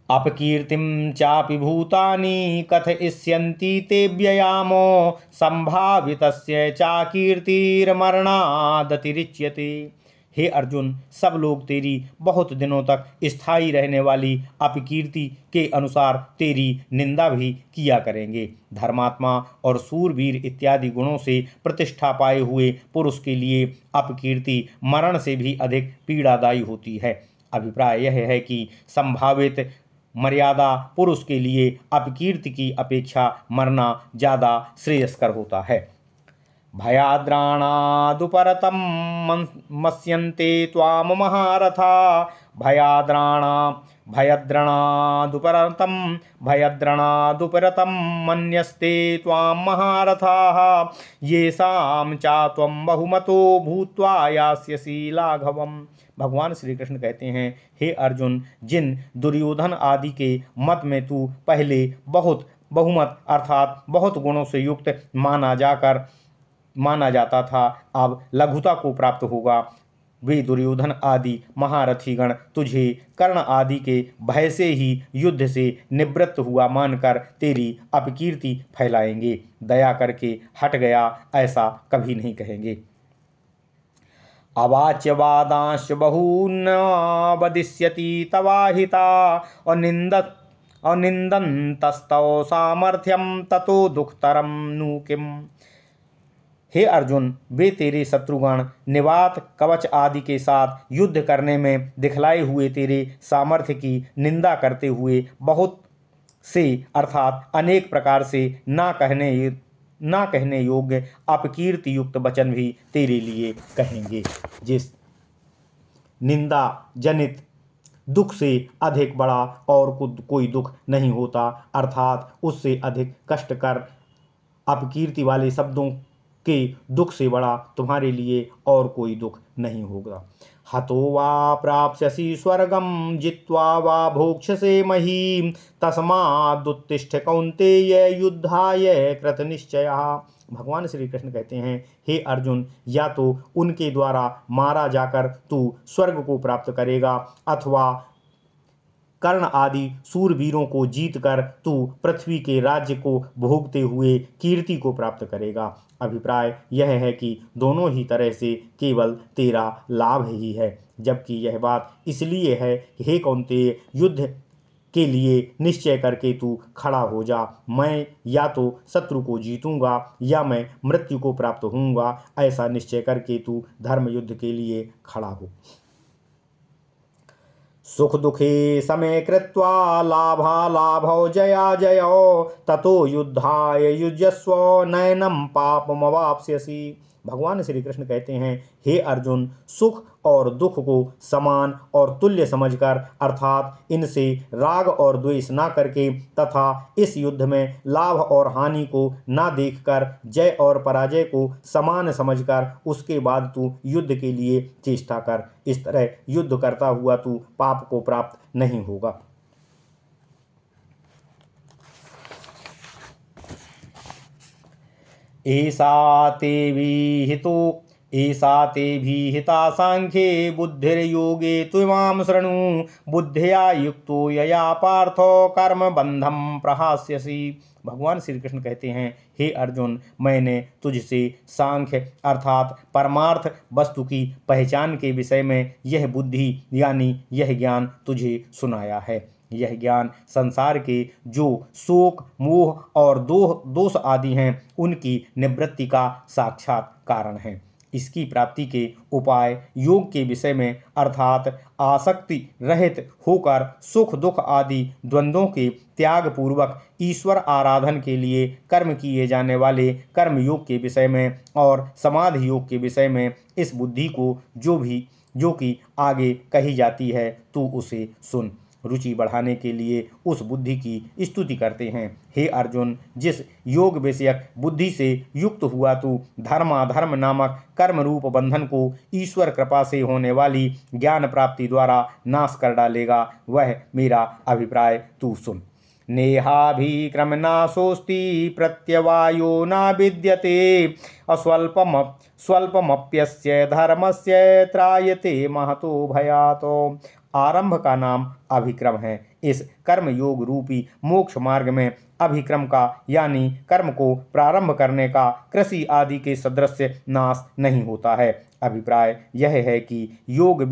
[SPEAKER 1] अपकीर्तिं चापि भूतानि कथयिष्यन्ति ते व्ययामो संभावितस्य चाकीर्तिर्मरणादतिरिच्यते। हे अर्जुन, सब लोग तेरी बहुत दिनों तक स्थायी रहने वाली अपकीर्ति के अनुसार तेरी निंदा भी किया करेंगे। धर्मात्मा और सूरवीर इत्यादि गुणों से प्रतिष्ठा पाए हुए पुरुष के लिए अपकीर्ति मरण से भी अधिक पीड़ादायी होती है। अभिप्राय यह है कि संभावित मर्यादा पुरुष के लिए अपकीर्ति की अपेक्षा मरना ज़्यादा श्रेयस्कर होता है। भयाद्राणादुपरतं मस्यन्ते त्वां महारथा भयद्रणादुपरतं मन्यस्ते त्वां महारथाः येषां चा त्वं बहुमतो भूत्वा यास्यसि लाघवम्। भगवान श्री कृष्ण कहते हैं, हे अर्जुन, जिन दुर्योधन आदि के मत में तू पहले बहुत बहुमत अर्थात बहुत गुणों से युक्त माना जाता था, अब लघुता को प्राप्त होगा। वे दुर्योधन आदि महारथीगण तुझे कर्ण आदि के भय से ही युद्ध से निवृत्त हुआ मानकर तेरी अपकीर्ति फैलाएंगे। दया करके हट गया ऐसा कभी नहीं कहेंगे। अवाच्यवादांश बहून् वदिष्यति तवाहिता अनिंदन्तस्तव सामर्थ्यम ततो दुखतरम नु किम। हे अर्जुन, वे तेरे शत्रुगण निवात कवच आदि के साथ युद्ध करने में दिखलाए हुए तेरे सामर्थ्य की निंदा करते हुए बहुत से अर्थात अनेक प्रकार से ना कहने योग्य अपकीर्ति युक्त वचन भी तेरे लिए कहेंगे। जिस निंदा जनित दुख से अधिक बड़ा और कोई दुख नहीं होता, अर्थात उससे अधिक कष्टकर अपकीर्ति वाले शब्दों के दुख से बड़ा तुम्हारे लिए और कोई दुख नहीं होगा। हतो वा प्राप्स्यसि स्वर्गं जित्वा वा भोक्ष्यसे महीम् तस्मादुत्तिष्ठ कौन्तेय युद्धाय कृतनिश्चयः। भगवान श्री कृष्ण कहते हैं, हे अर्जुन, या तो उनके द्वारा मारा जाकर तू स्वर्ग को प्राप्त करेगा अथवा कर्ण आदि सूरवीरों को जीतकर तू पृथ्वी के राज्य को भोगते हुए कीर्ति को प्राप्त करेगा। अभिप्राय यह है कि दोनों ही तरह से केवल तेरा लाभ ही है। जबकि यह बात इसलिए है कि हे कौन्तेय, युद्ध के लिए निश्चय करके तू खड़ा हो जा। मैं या तो शत्रु को जीतूंगा या मैं मृत्यु को प्राप्त होऊंगा, ऐसा निश्चय करके तू धर्म युद्ध के लिए खड़ा हो। सुख दुखे समे कृत्वा लाभालाभौ जया जयो ततो युद्धाय युज्यस्व नैनं पापमवाप्स्यसि। भगवान श्री कृष्ण कहते हैं, हे अर्जुन, सुख और दुख को समान और तुल्य समझकर अर्थात इनसे राग और द्वेष ना करके तथा इस युद्ध में लाभ और हानि को ना देखकर जय और पराजय को समान समझकर उसके बाद तू युद्ध के लिए चेष्टा कर। इस तरह युद्ध करता हुआ तू पाप को प्राप्त नहीं होगा। एषा ते विहिता सांख्ये बुद्धिर्योगे त्विमां शृणु बुद्धिया युक्तो यया पार्थो कर्म बंधम प्रहास्यसि। भगवान श्री कृष्ण कहते हैं, हे अर्जुन, मैंने तुझसे सांख्य अर्थात परमार्थ वस्तु की पहचान के विषय में यह बुद्धि यानी यह ज्ञान तुझे सुनाया है। यह ज्ञान संसार के जो शोक मोह और दोष आदि हैं उनकी निवृत्ति का साक्षात कारण है। इसकी प्राप्ति के उपाय योग के विषय में अर्थात आसक्ति रहित होकर सुख दुख आदि द्वंद्वों के त्याग पूर्वक ईश्वर आराधन के लिए कर्म किए जाने वाले कर्म योग के विषय में और समाधि योग के विषय में इस बुद्धि को जो कि आगे कही जाती है तू उसे सुन। रुचि बढ़ाने के लिए उस बुद्धि की स्तुति करते हैं। हे अर्जुन, जिस योग विषयक बुद्धि से युक्त हुआ तू धर्माधर्म नामक कर्म रूप बंधन को ईश्वर कृपा से होने वाली ज्ञान प्राप्ति द्वारा नाश कर डालेगा, वह मेरा अभिप्राय तू सुन। नेहाभिक्रम नाशोस्ति प्रत्यवायो न विद्यते स्वल्पमप्यस्य धर्मस्य त्रायते महतो भयातो। आरंभ का नाम अभिक्रम है। इस कर्म योग रूपी मोक्ष मार्ग में अभिक्रम का यानी कर्म को प्रारंभ करने का कृषि आदि के सदृश नाश नहीं होता है। अभिप्राय यह है कि योग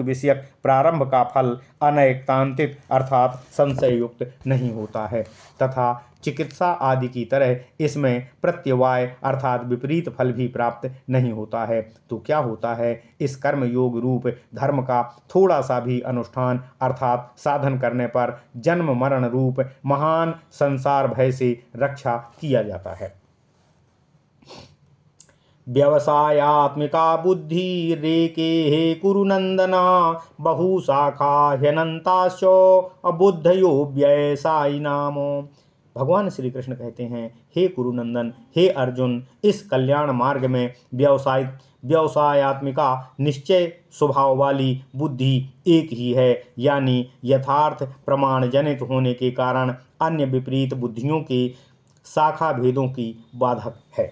[SPEAKER 1] विषयक प्रारंभ का फल अनैक्तांतिक अर्थात संशय युक्त नहीं होता है तथा चिकित्सा आदि की तरह इसमें प्रत्यवाय अर्थात विपरीत फल भी प्राप्त नहीं होता है। तो क्या होता है, इस कर्म योग रूप धर्म का थोड़ा सा भी अनुष्ठान अर्थात साधन करने पर जन्म मरण रूप महान संसार भय से रक्षा किया जाता है। व्यवसायात्मिका बुद्धि रेके हे कुरुनंदना बहुशाखा ह्यनंताश्च अबुद्धयो व्यवसायी नामो। भगवान श्री कृष्ण कहते हैं, हे कुरुनंदन, हे अर्जुन, इस कल्याण मार्ग में व्यवसायात्मिका निश्चय स्वभाव वाली बुद्धि एक ही है, यानी यथार्थ प्रमाण जनित होने के कारण अन्य विपरीत बुद्धियों के शाखा भेदों की बाधक है।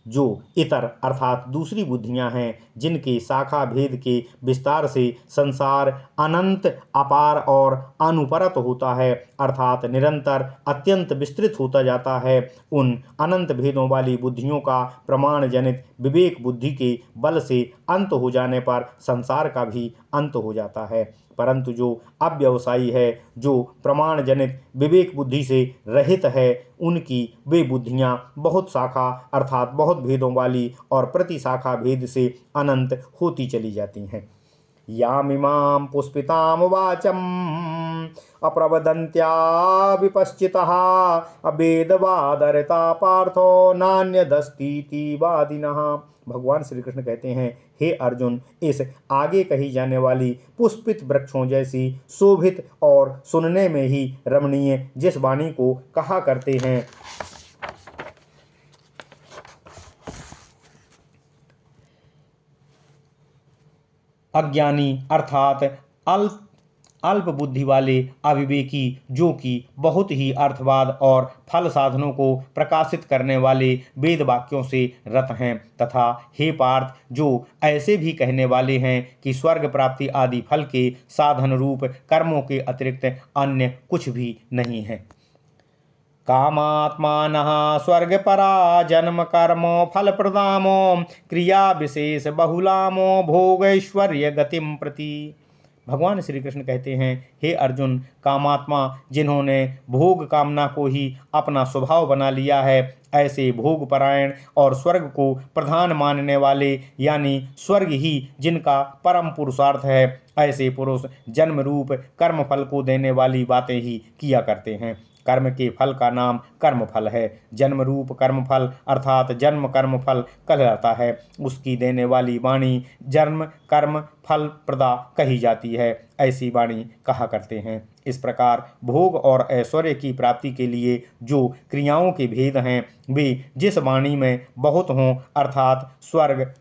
[SPEAKER 1] जो इतर अर्थात दूसरी बुद्धियां हैं, जिनके शाखा भेद के विस्तार से संसार अनंत अपार और अनुपरत होता है अर्थात निरंतर अत्यंत विस्तृत होता जाता है, उन अनंत भेदों वाली बुद्धियों का प्रमाण जनित विवेक बुद्धि के बल से अंत हो जाने पर संसार का भी अंत हो जाता है। परंतु जो अव्यवसायी है, जो प्रमाण जनित विवेक बुद्धि से रहित है, उनकी वे बुद्धियां बहुत शाखा अर्थात बहुत भेदों वाली और प्रति शाखा भेद से अनंत होती चली जाती हैं। यामिमां पुष्पितां वाचम अप्रवदन्त्या विपश्चितः अभेदवादरता पार्थो नान्यदस्तीति वादिनः। भगवान श्री कृष्ण कहते हैं, हे अर्जुन, इस आगे कही जाने वाली पुष्पित वृक्षों जैसी शोभित और सुनने में ही रमणीय जिस वाणी को कहा करते हैं, अज्ञानी अर्थात अल्प बुद्धि वाले अविवेकी, जो कि बहुत ही अर्थवाद और फल साधनों को प्रकाशित करने वाले वेद वाक्यों से रत हैं, तथा हे पार्थ, जो ऐसे भी कहने वाले हैं कि स्वर्ग प्राप्ति आदि फल के साधन रूप कर्मों के अतिरिक्त अन्य कुछ भी नहीं है। कामात्मानः स्वर्गपरा जन्म कर्म फल प्रदामो क्रिया विशेष बहुलामो भोगैश्वर्य गतिम प्रति। भगवान श्री कृष्ण कहते हैं, हे अर्जुन, कामात्मा जिन्होंने भोग कामना को ही अपना स्वभाव बना लिया है, ऐसे भोग परायण और स्वर्ग को प्रधान मानने वाले यानी स्वर्ग ही जिनका परम पुरुषार्थ है, ऐसे पुरुष जन्म रूप कर्म फल को देने वाली बातें ही किया करते हैं। कर्म के फल का नाम कर्म फल है। जन्म रूप कर्म फल अर्थात जन्म कर्म फल कहलाता है। उसकी देने वाली वाणी जन्म कर्म फल प्रदा कही जाती है, ऐसी वाणी कहा करते हैं। इस प्रकार भोग और ऐश्वर्य की प्राप्ति के लिए जो क्रियाओं के भेद हैं, वे जिस वाणी में बहुत हों अर्थात स्वर्ग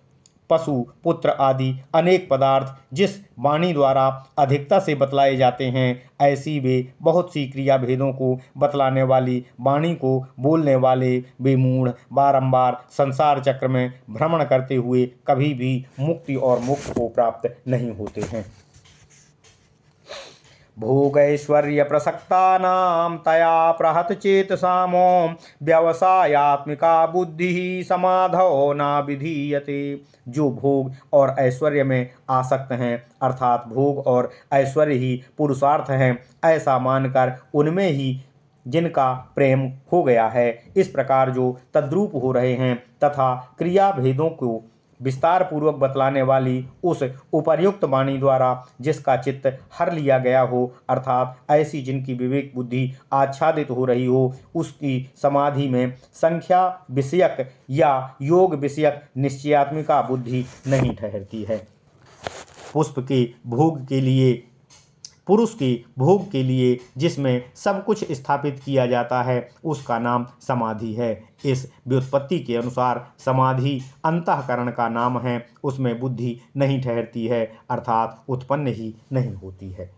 [SPEAKER 1] पशु पुत्र आदि अनेक पदार्थ जिस वाणी द्वारा अधिकता से बतलाए जाते हैं, ऐसी वे बहुत सी क्रिया भेदों को बतलाने वाली वाणी को बोलने वाले वे मूढ़ बारंबार संसार चक्र में भ्रमण करते हुए कभी भी मुक्ति और मोक्ष को प्राप्त नहीं होते हैं। भोगैश्वर्य प्रसक्तानां तया प्रहत चेतसामो व्यवसायात्मिका बुद्धि समाधौ न विधीयते। जो भोग और ऐश्वर्य में आसक्त हैं अर्थात भोग और ऐश्वर्य ही पुरुषार्थ हैं, ऐसा मानकर उनमें ही जिनका प्रेम हो गया है, इस प्रकार जो तद्रूप हो रहे हैं तथा क्रिया भेदों को विस्तार पूर्वक बतलाने वाली उस उपर्युक्त वाणी द्वारा जिसका चित्त हर लिया गया हो, अर्थात ऐसी जिनकी विवेक बुद्धि आच्छादित हो रही हो, उसकी समाधि में संख्या विषयक या योग विषयक निश्चयात्मिका बुद्धि नहीं ठहरती है। पुष्प के भोग के लिए, पुरुष के भोग के लिए जिसमें सब कुछ स्थापित किया जाता है, उसका नाम समाधि है। इस व्युत्पत्ति के अनुसार समाधि अंतःकरण का नाम है, उसमें बुद्धि नहीं ठहरती है, अर्थात उत्पन्न ही नहीं होती है।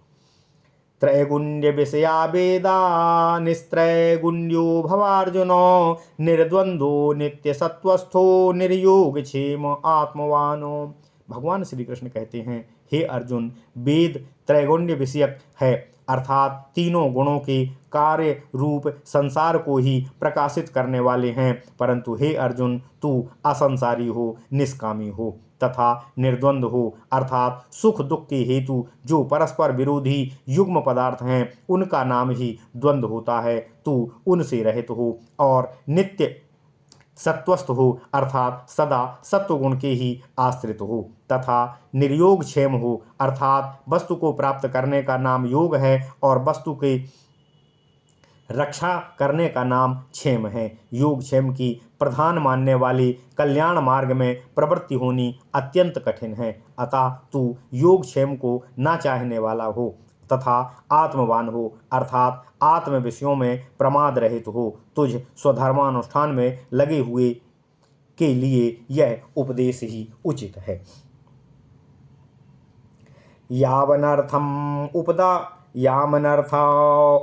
[SPEAKER 1] त्रैगुण्य विषया वेदा निस्त्रैगुण्यो भवार्जुनो निर्द्वंद्वो नित्य सत्वस्थो निर्योग क्षेम आत्मवानो। भगवान श्री कृष्ण कहते हैं, हे अर्जुन, वेद त्रैगुण्य विषयक है, अर्थात तीनों गुणों के कार्य रूप संसार को ही प्रकाशित करने वाले हैं, परंतु हे अर्जुन, तू असंसारी हो, निष्कामी हो तथा निर्द्वंद्व हो, अर्थात सुख दुख के हेतु जो परस्पर विरोधी युग्म पदार्थ हैं, उनका नाम ही द्वंद्व होता है। तू उनसे रहित हो और नित्य सत्वस्थ हो, अर्थात सदा सत्वगुण के ही आश्रित हो तथा निर्योग क्षेम हो, अर्थात वस्तु को प्राप्त करने का नाम योग है और वस्तु के रक्षा करने का नाम क्षेम है। योग क्षेम की प्रधान मानने वाली कल्याण मार्ग में प्रवृत्ति होनी अत्यंत कठिन है, अतः तू योग क्षेम को ना चाहने वाला हो तथा आत्मवान हो, अर्थात आत्म विषयों में प्रमाद रहित हो। तुझ स्वधर्मानुष्ठान में लगे हुए के लिए यह उपदेश ही उचित है। यावनर्था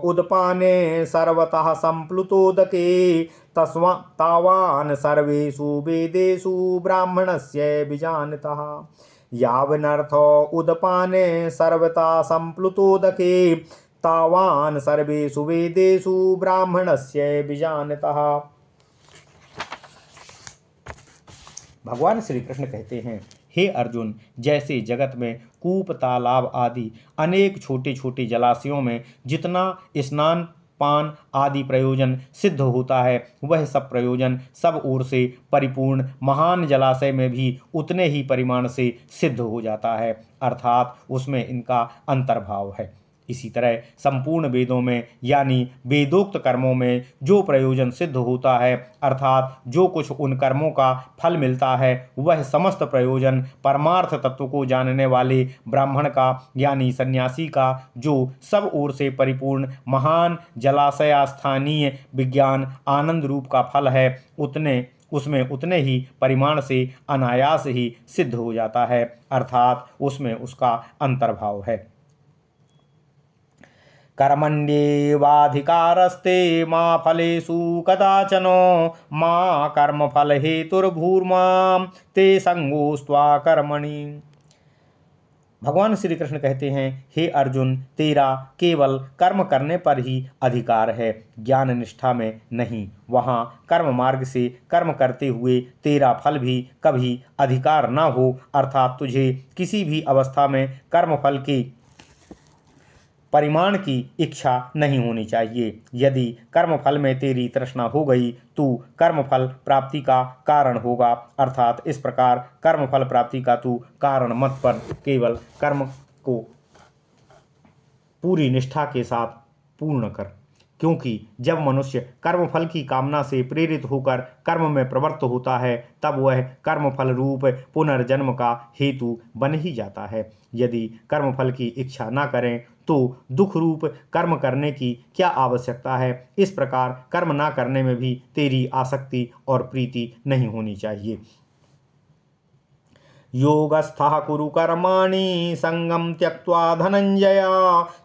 [SPEAKER 1] उदपाने सर्वतः संप्लुतोदके तावान सर्वेषु वेदेषु ब्राह्मणस्य विजानतः। यावनर्थ उदपाने सर्वथा संप्लुतोदके तावान सर्वेषु वेदेषु ब्राह्मणस्य विजानतः। भगवान श्री कृष्ण कहते हैं, हे अर्जुन, जैसे जगत में कूप, तालाब आदि अनेक छोटे छोटे जलाशयों में जितना स्नान पान आदि प्रयोजन सिद्ध होता है, वह सब प्रयोजन सब ओर से परिपूर्ण महान जलाशय में भी उतने ही परिमाण से सिद्ध हो जाता है, अर्थात उसमें इनका अंतर्भाव है। इसी तरह संपूर्ण वेदों में यानी वेदोक्त कर्मों में जो प्रयोजन सिद्ध होता है, अर्थात जो कुछ उन कर्मों का फल मिलता है, वह समस्त प्रयोजन परमार्थ तत्व को जानने वाले ब्राह्मण का यानी सन्यासी का जो सब ओर से परिपूर्ण महान जलाशयस्थानीय विज्ञान आनंद रूप का फल है, उसमें उतने ही परिमाण से अनायास ही सिद्ध हो जाता है, अर्थात उसमें उसका अंतर्भाव है। कर्मण्येवाधिकारस्ते मा फलेषु कदाचन मा कर्मफल हेतुर्भूर्मां ते संगोस्त्वा कर्मणि। भगवान श्री कृष्ण कहते हैं, हे अर्जुन, तेरा केवल कर्म करने पर ही अधिकार है, ज्ञान निष्ठा में नहीं। वहाँ कर्म मार्ग से कर्म करते हुए तेरा फल भी कभी अधिकार न हो, अर्थात तुझे किसी भी अवस्था में कर्म फल के परिमाण की इच्छा नहीं होनी चाहिए। यदि कर्मफल में तेरी तृष्णा हो गई, तू कर्मफल प्राप्ति का कारण होगा, अर्थात इस प्रकार कर्मफल प्राप्ति का तू कारण मत पर केवल कर्म को पूरी निष्ठा के साथ पूर्ण कर, क्योंकि जब मनुष्य कर्मफल की कामना से प्रेरित होकर कर्म में प्रवृत्त होता है, तब वह कर्मफल रूप पुनर्जन्म का हेतु बन ही जाता है। यदि कर्मफल की इच्छा न करें तो दुख रूप कर्म करने की क्या आवश्यकता है। इस प्रकार कर्म न करने में भी तेरी आसक्ति और प्रीति नहीं होनी चाहिए। योगस्थः कुरु कर्माणि संगम त्यक्त्वा धनंजय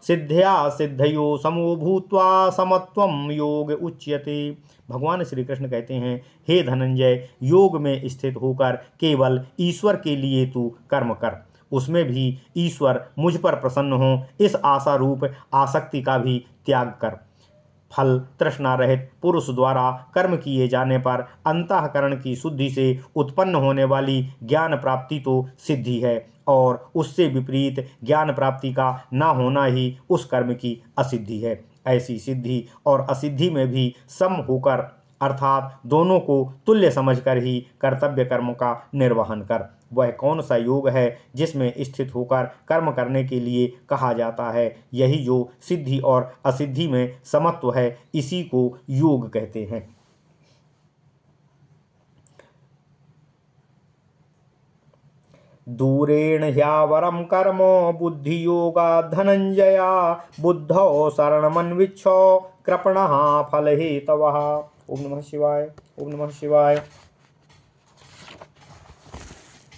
[SPEAKER 1] सिद्ध्या सिद्धयो समो भूत्वा समत्वं योग उच्यते। भगवान श्री कृष्ण कहते हैं, हे धनंजय, योग में स्थित होकर केवल ईश्वर के लिए तू कर्म कर, उसमें भी ईश्वर मुझ पर प्रसन्न हो, इस आशा रूप आसक्ति का भी त्याग कर। फल तृष्णा रहित पुरुष द्वारा कर्म किए जाने पर अंतःकरण की शुद्धि से उत्पन्न होने वाली ज्ञान प्राप्ति तो सिद्धि है, और उससे विपरीत ज्ञान प्राप्ति का न होना ही उस कर्म की असिद्धि है। ऐसी सिद्धि और असिद्धि में भी सम होकर अर्थात दोनों को तुल्य समझकर ही कर्तव्य कर्म का निर्वहन कर। वह कौन सा योग है जिसमें स्थित होकर कर्म करने के लिए कहा जाता है? यही जो सिद्धि और असिद्धि में समत्व है, इसी को योग कहते हैं। दूरेण ह्यावरम कर्म बुद्धि योगा धनंजया बुद्धौ शरणमन्विच्छ कृपणः फल हेतवः। ओम नमः शिवाय। ओम नमः शिवाय।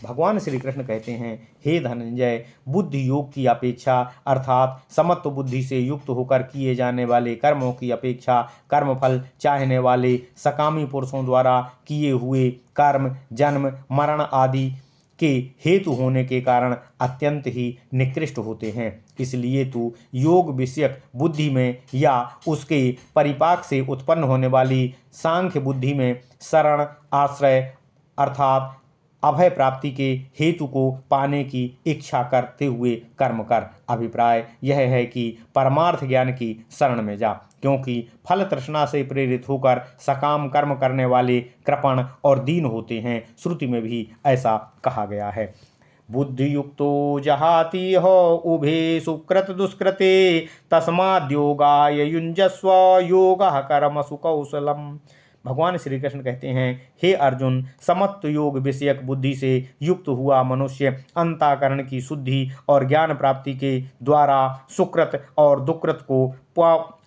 [SPEAKER 1] भगवान श्री कृष्ण कहते हैं, हे धनंजय, बुद्धि योग की अपेक्षा अर्थात समत्व बुद्धि से युक्त होकर किए जाने वाले कर्मों की अपेक्षा कर्मफल चाहने वाले सकामी पुरुषों द्वारा किए हुए कर्म जन्म मरण आदि के हेतु होने के कारण अत्यंत ही निकृष्ट होते हैं। इसलिए तू योग विषयक बुद्धि में या उसके परिपाक से उत्पन्न होने वाली सांख्य बुद्धि में शरण आश्रय अर्थात अभय प्राप्ति के हेतु को पाने की इच्छा करते हुए कर्म कर। अभिप्राय यह है कि परमार्थ ज्ञान की शरण में जा, क्योंकि फल तृष्णा से प्रेरित होकर सकाम कर्म करने वाले कृपण और दीन होते हैं। श्रुति में भी ऐसा कहा गया है। बुद्धि युक्तो जहाति हो उभे सुकृत दुष्कृते तस्माद्योगाय युञ्जस्व योगः कर्मसु कौशलम। भगवान श्री कृष्ण कहते हैं, हे अर्जुन, समत्व योग विषयक बुद्धि से युक्त हुआ मनुष्य अंतःकरण की शुद्धि और ज्ञान प्राप्ति के द्वारा सुकृत और दुकृत को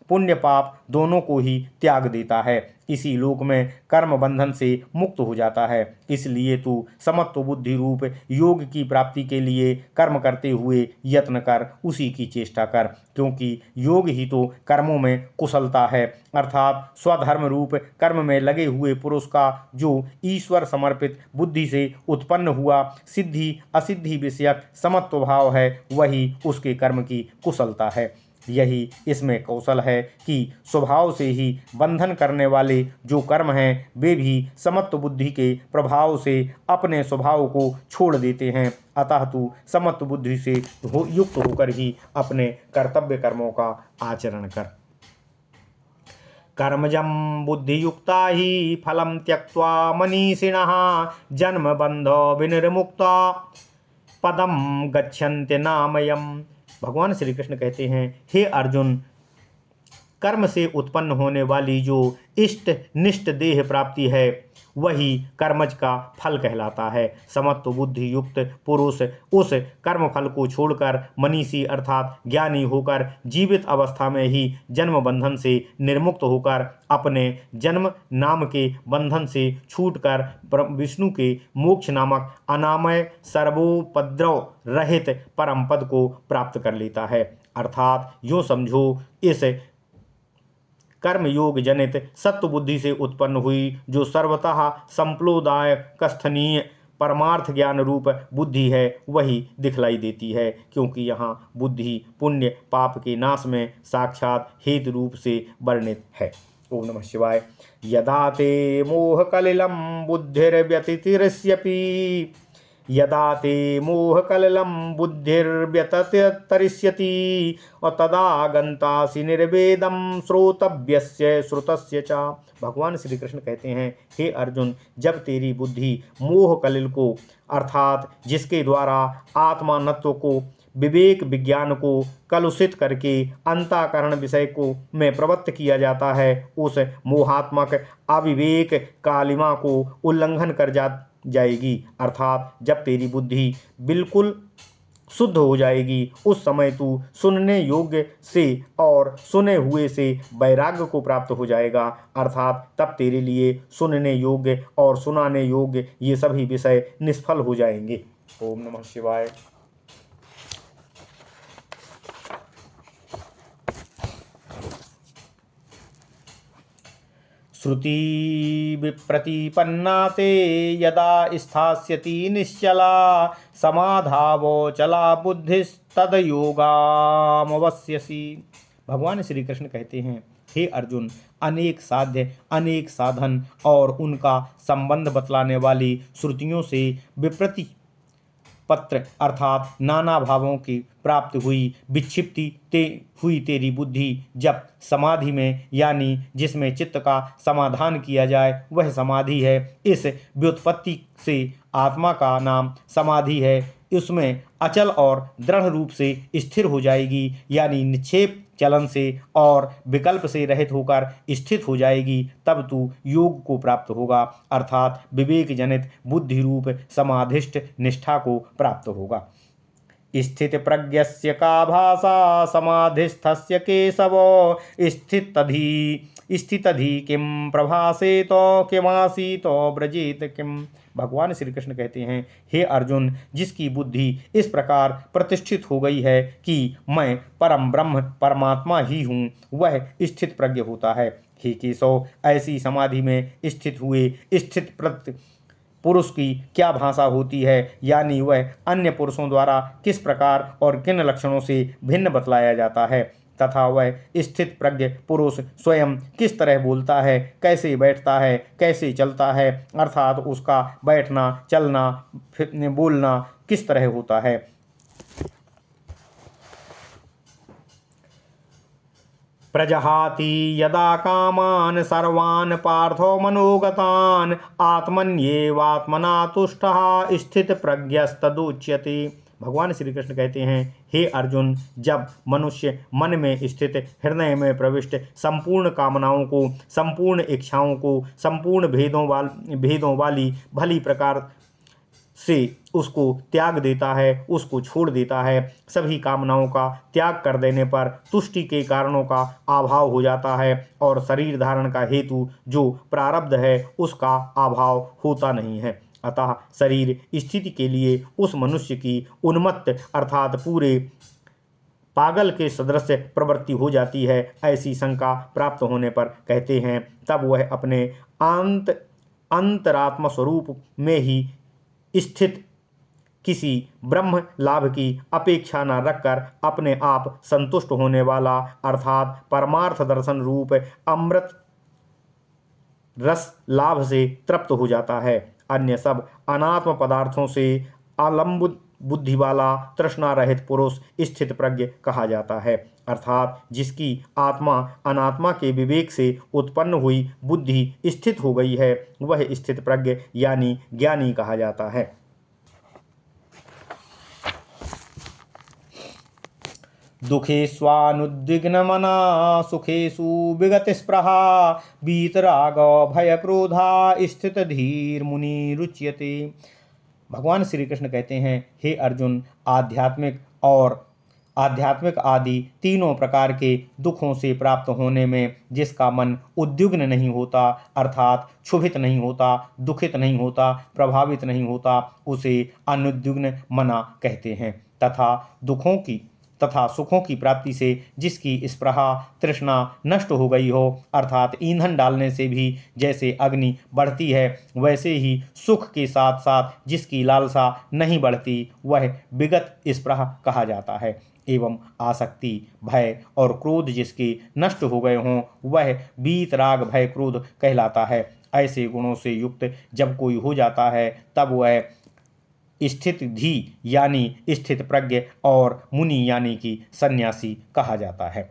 [SPEAKER 1] पुण्य पाप दोनों को ही त्याग देता है। इसी लोक में कर्म बंधन से मुक्त हो जाता है। इसलिए तू समत्व बुद्धि रूप योग की प्राप्ति के लिए कर्म करते हुए यत्न कर, उसी की चेष्टा कर, क्योंकि योग ही तो कर्मों में कुशलता है। अर्थात स्वधर्म रूप कर्म में लगे हुए पुरुष का जो ईश्वर समर्पित बुद्धि से उत्पन्न हुआ सिद्धि असिद्धि विषयक समत्व भाव है, वही उसके कर्म की कुशलता है। यही इसमें कौशल है कि स्वभाव से ही बंधन करने वाले जो कर्म हैं वे भी समत्व बुद्धि के प्रभाव से अपने स्वभाव को छोड़ देते हैं। अतः तू समत्व बुद्धि से युक्त होकर ही अपने कर्तव्य कर्मों का आचरण कर। कर्मजं बुद्धियुक्ता ही फलं त्यक्त्वा मनीषिणः जन्म बंधो विनिर्मुक्ता पदम गच्छन्ति नामयम्। भगवान श्री कृष्ण कहते हैं, हे अर्जुन, कर्म से उत्पन्न होने वाली जो इष्ट निष्ठ देह प्राप्ति है वही कर्मज का फल कहलाता है। समत्व बुद्धि युक्त पुरुष उस कर्म फल को छोड़कर मनीषी अर्थात ज्ञानी होकर जीवित अवस्था में ही जन्म बंधन से निर्मुक्त होकर अपने जन्म नाम के बंधन से छूटकर विष्णु के मोक्ष नामक अनामय सर्वोपद्रव रहित परम पद को प्राप्त कर लेता है। अर्थात यूँ समझो, इस कर्म योग जनित सत्व बुद्धि से उत्पन्न हुई जो सर्वतः संप्लोदाय कस्थनीय परमार्थ ज्ञान रूप बुद्धि है वही दिखलाई देती है, क्योंकि यहाँ बुद्धि पुण्य पाप के नाश में साक्षात हेतु रूप से वर्णित है। ओम नमः शिवाय। यदा ते मोह कलिलम बुद्धिर्व्यतिरिष्यपि यदा ते मोह कलिलम बुद्धिर्व्यतिरिष्यति और तदा गंतासि निर्वेदम श्रोतव्यस्य श्रुतस्य च। भगवान श्री कृष्ण कहते हैं, हे अर्जुन, जब तेरी बुद्धि मोह कलिल को अर्थात जिसके द्वारा आत्मानत्व को विवेक विज्ञान को कलुषित करके अंतःकरण विषय को में प्रवृत्त किया जाता है, उस मोहात्मक अविवेक कालिमा को उल्लंघन कर जाएगी। अर्थात जब तेरी बुद्धि बिल्कुल शुद्ध हो जाएगी, उस समय तू सुनने योग्य से और सुने हुए से वैराग्य को प्राप्त हो जाएगा। अर्थात तब तेरे लिए सुनने योग्य और सुनाने योग्य ये सभी विषय निष्फल हो जाएंगे। ओम नमः शिवाय। श्रुति विप्रतिपन्ना ते यदा स्थास्यति निश्चला समाधावोचला बुद्धिस्तदयोगामवस्यसि। भगवान श्री कृष्ण कहते हैं, हे अर्जुन, अनेक साध्य अनेक साधन और उनका संबंध बतलाने वाली श्रुतियों से पत्र अर्थात नाना भावों की प्राप्त हुई विक्षिप्ति हुई तेरी बुद्धि जब समाधि में यानी जिसमें चित्त का समाधान किया जाए वह समाधि है। इस व्युत्पत्ति से आत्मा का नाम समाधि है। उसमें अचल और दृढ़ रूप से स्थिर हो जाएगी यानी निक्षेप चलन से और विकल्प से रहित होकर स्थित हो जाएगी। तब तू योग को प्राप्त होगा अर्थात विवेक जनित बुद्धि रूप समाधिष्ठ निष्ठा को प्राप्त होगा। स्थित प्रज्ञस्य का भाषा समाधिस्थस्य केशवो स्थितधि किम प्रभासेतो किमासीतो ब्रजेत किम। भगवान श्री कृष्ण कहते हैं, हे अर्जुन, जिसकी बुद्धि इस प्रकार प्रतिष्ठित हो गई है कि मैं परम ब्रह्म परमात्मा ही हूँ, वह स्थित प्रज्ञ होता है। हे केशव, ऐसी समाधि में स्थित हुए स्थित प्रज्ञ पुरुष की क्या भाषा होती है, यानी वह अन्य पुरुषों द्वारा किस प्रकार और किन लक्षणों से भिन्न बतलाया जाता है तथा वह स्थित प्रज्ञ पुरुष स्वयं किस तरह बोलता है, कैसे बैठता है, कैसे चलता है, अर्थात उसका बैठना चलना बोलना किस तरह होता है। प्रजहाति यदा कामान सर्वान् पार्थो मनोगतान् आत्मन्येवात्मना तुष्टः स्थित प्रज्ञस्तदुच्यते। भगवान श्री कृष्ण कहते हैं, हे अर्जुन, जब मनुष्य मन में स्थित हृदय में प्रविष्ट संपूर्ण कामनाओं को, संपूर्ण इच्छाओं को, संपूर्ण भेदों वाली भली प्रकार से उसको त्याग देता है, उसको छोड़ देता है, सभी कामनाओं का त्याग कर देने पर तुष्टि के कारणों का अभाव हो जाता है और शरीर धारण का हेतु जो प्रारब्ध है उसका अभाव होता नहीं है। अतः शरीर स्थिति के लिए उस मनुष्य की उन्मत्त अर्थात पूरे पागल के सदृश प्रवृत्ति हो जाती है। ऐसी शंका प्राप्त होने पर कहते हैं, तब वह अपने अंतरात्मा स्वरूप में ही स्थित किसी ब्रह्म लाभ की अपेक्षा न रखकर अपने आप संतुष्ट होने वाला अर्थात परमार्थ दर्शन रूप अमृत रस लाभ से तृप्त हो जाता है। अन्य सब अनात्म पदार्थों से आलम्बित बुद्धि वाला तृष्णा रहित पुरुष स्थित प्रज्ञ कहा जाता है अर्थात जिसकी आत्मा अनात्मा के विवेक से उत्पन्न हुई बुद्धि स्थित हो गई है, वह स्थित प्रज्ञ यानी ज्ञानी कहा जाता है। दुखेष्वानुद्विग्नमना सुखेषु विगतस्पृहा वीतराग भय क्रोधा स्थित धीर मुनि रुच्यते। भगवान श्री कृष्ण कहते हैं, हे अर्जुन, आध्यात्मिक आदि तीनों प्रकार के दुखों से प्राप्त होने में जिसका मन उद्विग्न नहीं होता अर्थात क्षुभित नहीं होता, दुखित नहीं होता, प्रभावित नहीं होता, उसे अनुद्विग्न मना कहते हैं। तथा सुखों की प्राप्ति से जिसकी स्पृहा तृष्णा नष्ट हो गई हो अर्थात ईंधन डालने से भी जैसे अग्नि बढ़ती है वैसे ही सुख के साथ साथ जिसकी लालसा नहीं बढ़ती वह विगत स्पृहा कहा जाता है। एवं आसक्ति भय और क्रोध जिसके नष्ट हो गए हों वह वीत राग भय क्रोध कहलाता है। ऐसे गुणों से युक्त जब कोई हो जाता है तब वह स्थित धी यानी स्थित प्रज्ञ और मुनि यानी कि सन्यासी कहा जाता है।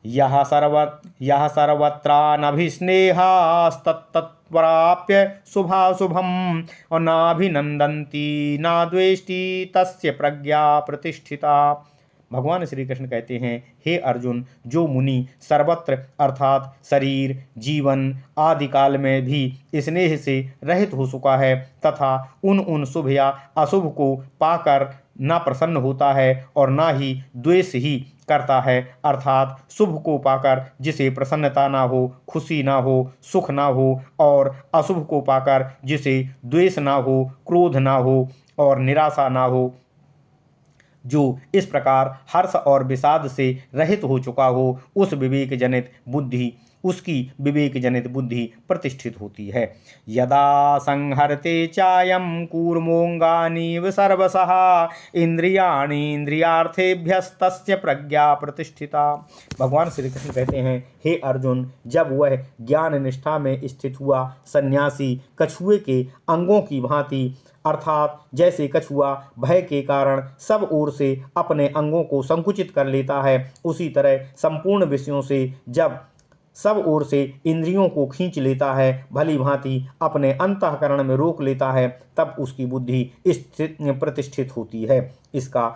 [SPEAKER 1] यह सर्वत्रानभिस्नेहास्तत्प्राप्य शुभाशुभम और नाभिनंदन्ति न द्वेष्टि तस्य प्रज्ञा प्रतिष्ठिता। भगवान श्री कृष्ण कहते हैं, हे अर्जुन, जो मुनि सर्वत्र अर्थात शरीर जीवन आदि काल में भी स्नेह से रहित हो चुका है तथा उन शुभ या अशुभ को पाकर न प्रसन्न होता है और न ही द्वेष ही करता है अर्थात शुभ को पाकर जिसे प्रसन्नता ना हो, खुशी ना हो, सुख ना हो और अशुभ को पाकर जिसे द्वेष ना हो, क्रोध ना हो और निराशा ना हो, जो इस प्रकार हर्ष और विषाद से रहित हो चुका हो, उसकी विवेक जनित बुद्धि प्रतिष्ठित होती है। यदा संहरते चायम कूर्मोंगानीव सर्वसः इंद्रियाणि इंद्रियार्थेभ्यस्तस्य प्रज्ञा प्रतिष्ठिता। भगवान श्री कृष्ण कहते हैं, हे अर्जुन, जब वह ज्ञान निष्ठा में स्थित हुआ सन्यासी कछुए के अंगों की भांति अर्थात जैसे कछुआ भय के कारण सब ओर से अपने अंगों को संकुचित कर लेता है, उसी तरह संपूर्ण विषयों से जब सब ओर से इंद्रियों को खींच लेता है, भली भांति अपने अंतःकरण में रोक लेता है, तब उसकी बुद्धि प्रतिष्ठित होती है। इसका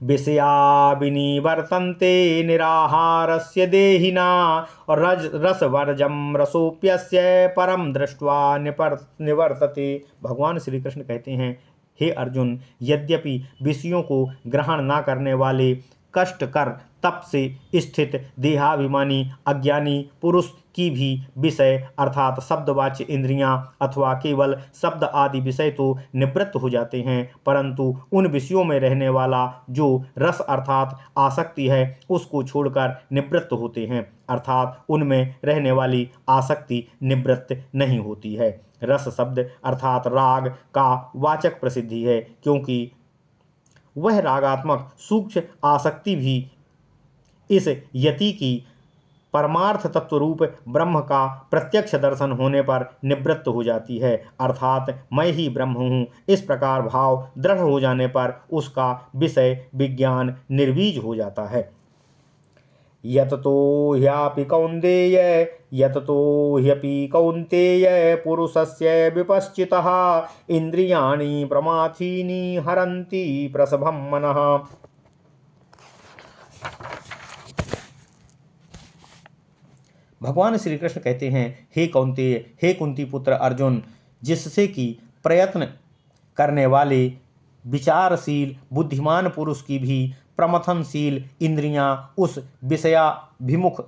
[SPEAKER 1] विषया विनिवर्तन्ते निराहारस्य देहिना रसवर्जम रसोप्यस्य परम दृष्ट्वा निवर्तते। भगवान श्री कृष्ण कहते हैं, हे अर्जुन, यद्यपि विषयों को ग्रहण न करने वाले कष्टकर तप से स्थित देहाभिमानी अज्ञानी पुरुष की भी विषय अर्थात शब्दवाच्य इंद्रियां अथवा केवल शब्द आदि विषय तो निवृत्त हो जाते हैं, परंतु उन विषयों में रहने वाला जो रस अर्थात आसक्ति है उसको छोड़कर निवृत्त होते हैं, अर्थात उनमें रहने वाली आसक्ति निवृत्त नहीं होती है। रस शब्द अर्थात राग का वाचक प्रसिद्धि है, क्योंकि वह रागात्मक सूक्ष्म आसक्ति भी इस यति की परमार्थ तत्व रूप ब्रह्म का प्रत्यक्ष दर्शन होने पर निवृत्त हो जाती है, अर्थात मैं ही ब्रह्म हूँ। इस प्रकार भाव दृढ़ हो जाने पर उसका विषय विज्ञान निर्वीज हो जाता है। यततो ह्यपि कौन्तेय पुरुषस्य विपश्चितः इंद्रियाणि प्रमाथीनि हरन्ति प्रसभं मनः। भगवान श्री कृष्ण कहते हैं, हे कौन्तेय, हे कुंती पुत्र अर्जुन, जिससे कि प्रयत्न करने वाले विचारशील बुद्धिमान पुरुष की भी प्रमथनशील इंद्रियां उस विषयाभिमुख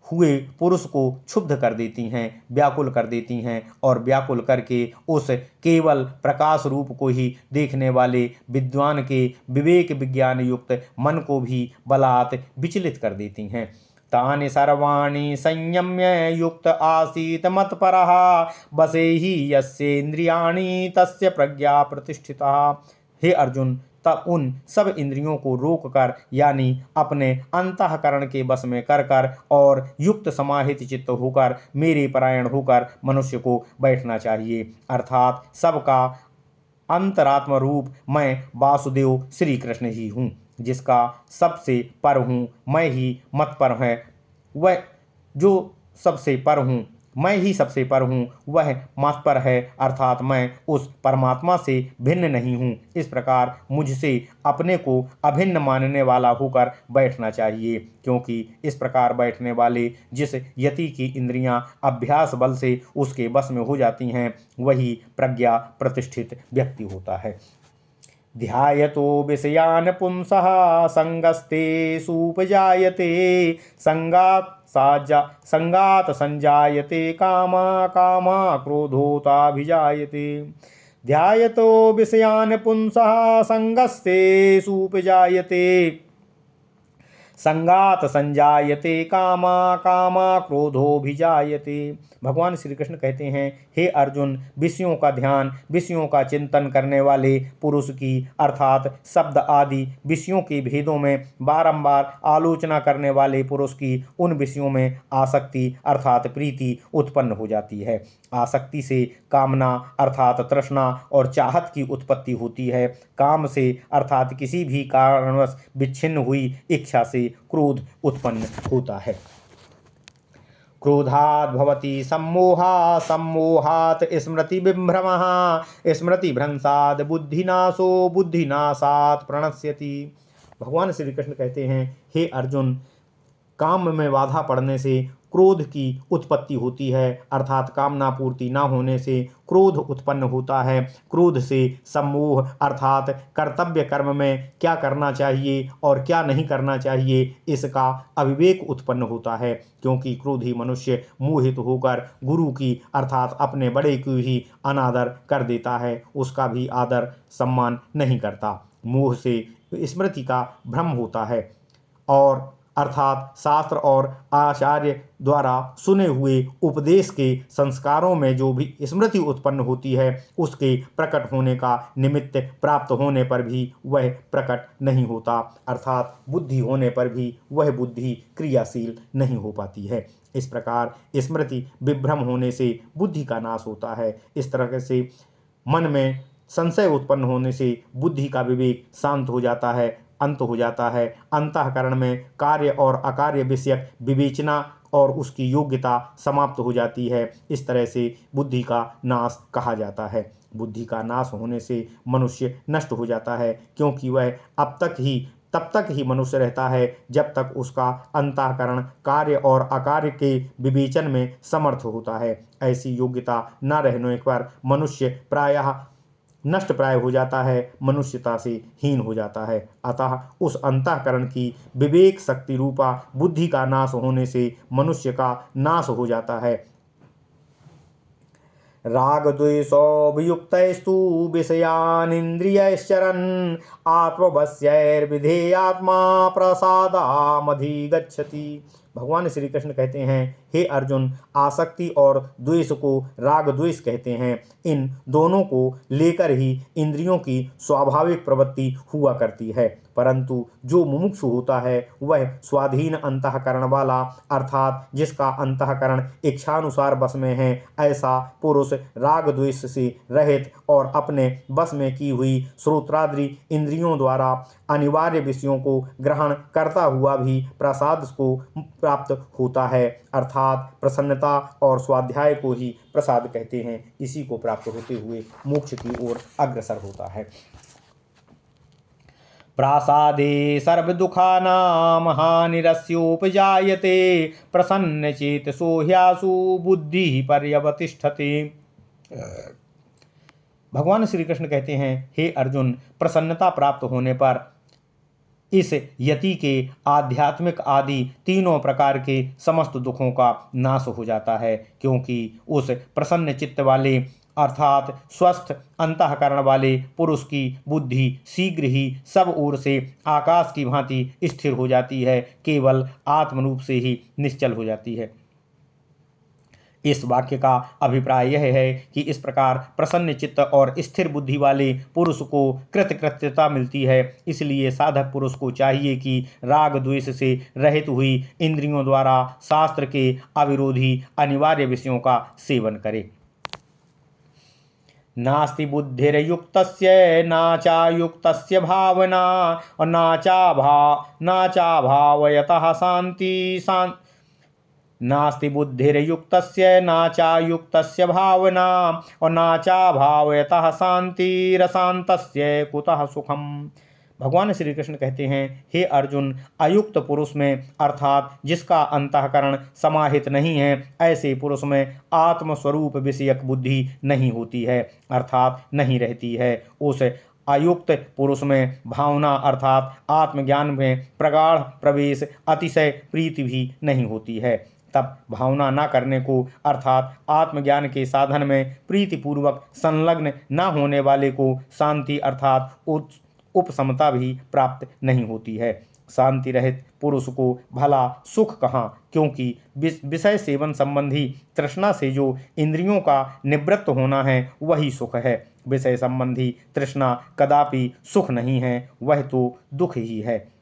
[SPEAKER 1] हुए पुरुष को क्षुब्ध कर देती हैं, व्याकुल कर देती हैं, और व्याकुल करके उस केवल प्रकाश रूप को ही देखने वाले विद्वान के विवेक विज्ञान युक्त मन को भी बलात् विचलित कर देती हैं। तानि सर्वाणि संयम्य युक्त आसीत मत्परः बसेहि यस्येन्द्रियाणि तस्य प्रज्ञा प्रतिष्ठिता। हे अर्जुन, तब उन सब इंद्रियों को रोक कर यानी अपने अंतःकरण के बस में कर कर और युक्त समाहित चित्त होकर मेरे परायण होकर मनुष्य को बैठना चाहिए, अर्थात सबका अंतरात्म रूप मैं वासुदेव श्री कृष्ण ही हूँ, जिसका सबसे पर हूँ, मैं ही मत पर है, वह जो सबसे पर हूँ, मैं ही सबसे पर हूँ, वह मत पर है, अर्थात मैं उस परमात्मा से भिन्न नहीं हूँ। इस प्रकार मुझसे अपने को अभिन्न मानने वाला होकर बैठना चाहिए, क्योंकि इस प्रकार बैठने वाले जिस यति की इंद्रियां अभ्यास बल से उसके बस में हो जाती हैं, वही प्रज्ञा प्रतिष्ठित व्यक्ति होता है। ध्यायतो विषयान् पुंसः संगस्तेषुपजायते संगात् संजायते कामा कामा क्रोधोऽभिजायते। ध्यायतो विषयान् पुंसः संगस्तेषुपजायते संगात संजायते कामा कामा क्रोधोऽभिजायते। भगवान श्री कृष्ण कहते हैं, हे अर्जुन, विषयों का ध्यान विषयों का चिंतन करने वाले पुरुष की अर्थात शब्द आदि विषयों के भेदों में बारंबार आलोचना करने वाले पुरुष की उन विषयों में आसक्ति अर्थात प्रीति उत्पन्न हो जाती है। आसक्ति से कामना अर्थात तृष्णा और चाहत की उत्पत्ति होती है। काम से अर्थात किसी भी कारणवश विच्छिन्न हुई इच्छा से क्रोध उत्पन्न होता है। क्रोधात् भवति सम्मोहा सम्मोहात् स्मृति विभ्रमः स्मृतिभ्रंशात् बुद्धिनाशो बुद्धिनाशात् प्रणश्यति। भगवान श्री कृष्ण कहते हैं, हे अर्जुन, काम में बाधा पड़ने से क्रोध की उत्पत्ति होती है, अर्थात कामना पूर्ति न होने से क्रोध उत्पन्न होता है। क्रोध से सम्मोह अर्थात कर्तव्य कर्म में क्या करना चाहिए और क्या नहीं करना चाहिए इसका अविवेक उत्पन्न होता है, क्योंकि क्रोधी मनुष्य मोहित होकर गुरु की अर्थात अपने बड़े की ही अनादर कर देता है, उसका भी आदर सम्मान नहीं करता। मोह से स्मृति का भ्रम होता है और अर्थात शास्त्र और आचार्य द्वारा सुने हुए उपदेश के संस्कारों में जो भी स्मृति उत्पन्न होती है उसके प्रकट होने का निमित्त प्राप्त होने पर भी वह प्रकट नहीं होता, अर्थात बुद्धि होने पर भी वह बुद्धि क्रियाशील नहीं हो पाती है। इस प्रकार स्मृति विभ्रम होने से बुद्धि का नाश होता है। इस तरह से मन में संशय उत्पन्न होने से बुद्धि का विवेक शांत हो जाता है, अंत हो जाता है। अंतःकरण में कार्य और अकार्य विषयक विवेचना और उसकी योग्यता समाप्त हो जाती है। इस तरह से बुद्धि का नाश कहा जाता है। बुद्धि का नाश होने से मनुष्य नष्ट हो जाता है, क्योंकि वह तब तक ही मनुष्य रहता है जब तक उसका अंतःकरण कार्य और अकार्य के विवेचन में समर्थ होता है। ऐसी योग्यता न रहने पर मनुष्य प्रायः नष्ट प्राय हो जाता है, मनुष्यता से हीन हो जाता है। अतः उस अंतःकरण की विवेक शक्ति रूपा बुद्धि का नाश होने से मनुष्य का नाश हो जाता है। राग द्वेषोभियुक्तैस्तु विषयानिन्द्रियैश्चरन् आत्मवश्यैर्विधेयात्मा प्रसादामधिगच्छति। भगवान श्री कृष्ण कहते हैं, हे अर्जुन, आसक्ति और द्वेष को राग द्वेष कहते हैं। इन दोनों को लेकर ही इंद्रियों की स्वाभाविक प्रवृत्ति हुआ करती है, परंतु जो मुमुक्षु होता है वह स्वाधीन अंतःकरण वाला, अर्थात जिसका अंतःकरण इच्छानुसार बस में है, ऐसा पुरुष राग द्वेष से रहित और अपने बस में की हुई श्रोत्रादि इंद्रियों द्वारा अनिवार्य विषयों को ग्रहण करता हुआ भी प्रसाद को प्राप्त होता है, अर्थात प्रसन्नता और स्वाध्याय को ही प्रसाद कहते हैं। इसी को प्राप्त होते हुए मोक्ष की ओर अग्रसर होता है। प्रासादे सर्वदुःखानां हानिरस्योपजायते प्रसन्नचेतसो ह्यासु बुद्धिः पर्यवतिष्ठते। भगवान श्री कृष्ण कहते हैं, हे अर्जुन, प्रसन्नता प्राप्त होने पर इस यति के आध्यात्मिक आदि तीनों प्रकार के समस्त दुखों का नाश हो जाता है, क्योंकि उस प्रसन्न चित्त वाले अर्थात स्वस्थ अंतःकरण वाले पुरुष की बुद्धि शीघ्र ही सब ओर से आकाश की भांति स्थिर हो जाती है, केवल आत्मरूप से ही निश्चल हो जाती है। इस वाक्य का अभिप्राय यह है कि इस प्रकार प्रसन्न चित्त और स्थिर बुद्धि वाले पुरुष को कृतकृत्यता मिलती है। इसलिए साधक पुरुष को चाहिए कि राग द्वेष से रहित हुई इंद्रियों द्वारा शास्त्र के अविरोधी अनिवार्य विषयों का सेवन करे। नास्ति बुद्धिर्युक्तस्य नाचायुक्तस्य भावना और नाचाभावयतः नास्ति बुद्धिर्युक्तस्य नाचायुक्तस्य भावना और नाचाभावयतः शांतिरशांतस्य कुतः सुखम। भगवान श्री कृष्ण कहते हैं, हे अर्जुन, अयुक्त पुरुष में अर्थात जिसका अंतःकरण समाहित नहीं है, ऐसे पुरुष में आत्मस्वरूप विषयक बुद्धि नहीं होती है, अर्थात नहीं रहती है। उस अयुक्त पुरुष में भावना अर्थात आत्मज्ञान में प्रगाढ़ प्रवेश अतिशय प्रीति भी नहीं होती है। तब भावना न करने को अर्थात आत्मज्ञान के साधन में प्रीतिपूर्वक संलग्न न होने वाले को शांति अर्थात उपसमता भी प्राप्त नहीं होती है। शांति रहित पुरुष को भला सुख कहाँ, क्योंकि विषय सेवन संबंधी तृष्णा से जो इंद्रियों का निवृत्त होना है वही सुख है। विषय संबंधी तृष्णा कदापि सुख नहीं है, वह तो दुख ही है।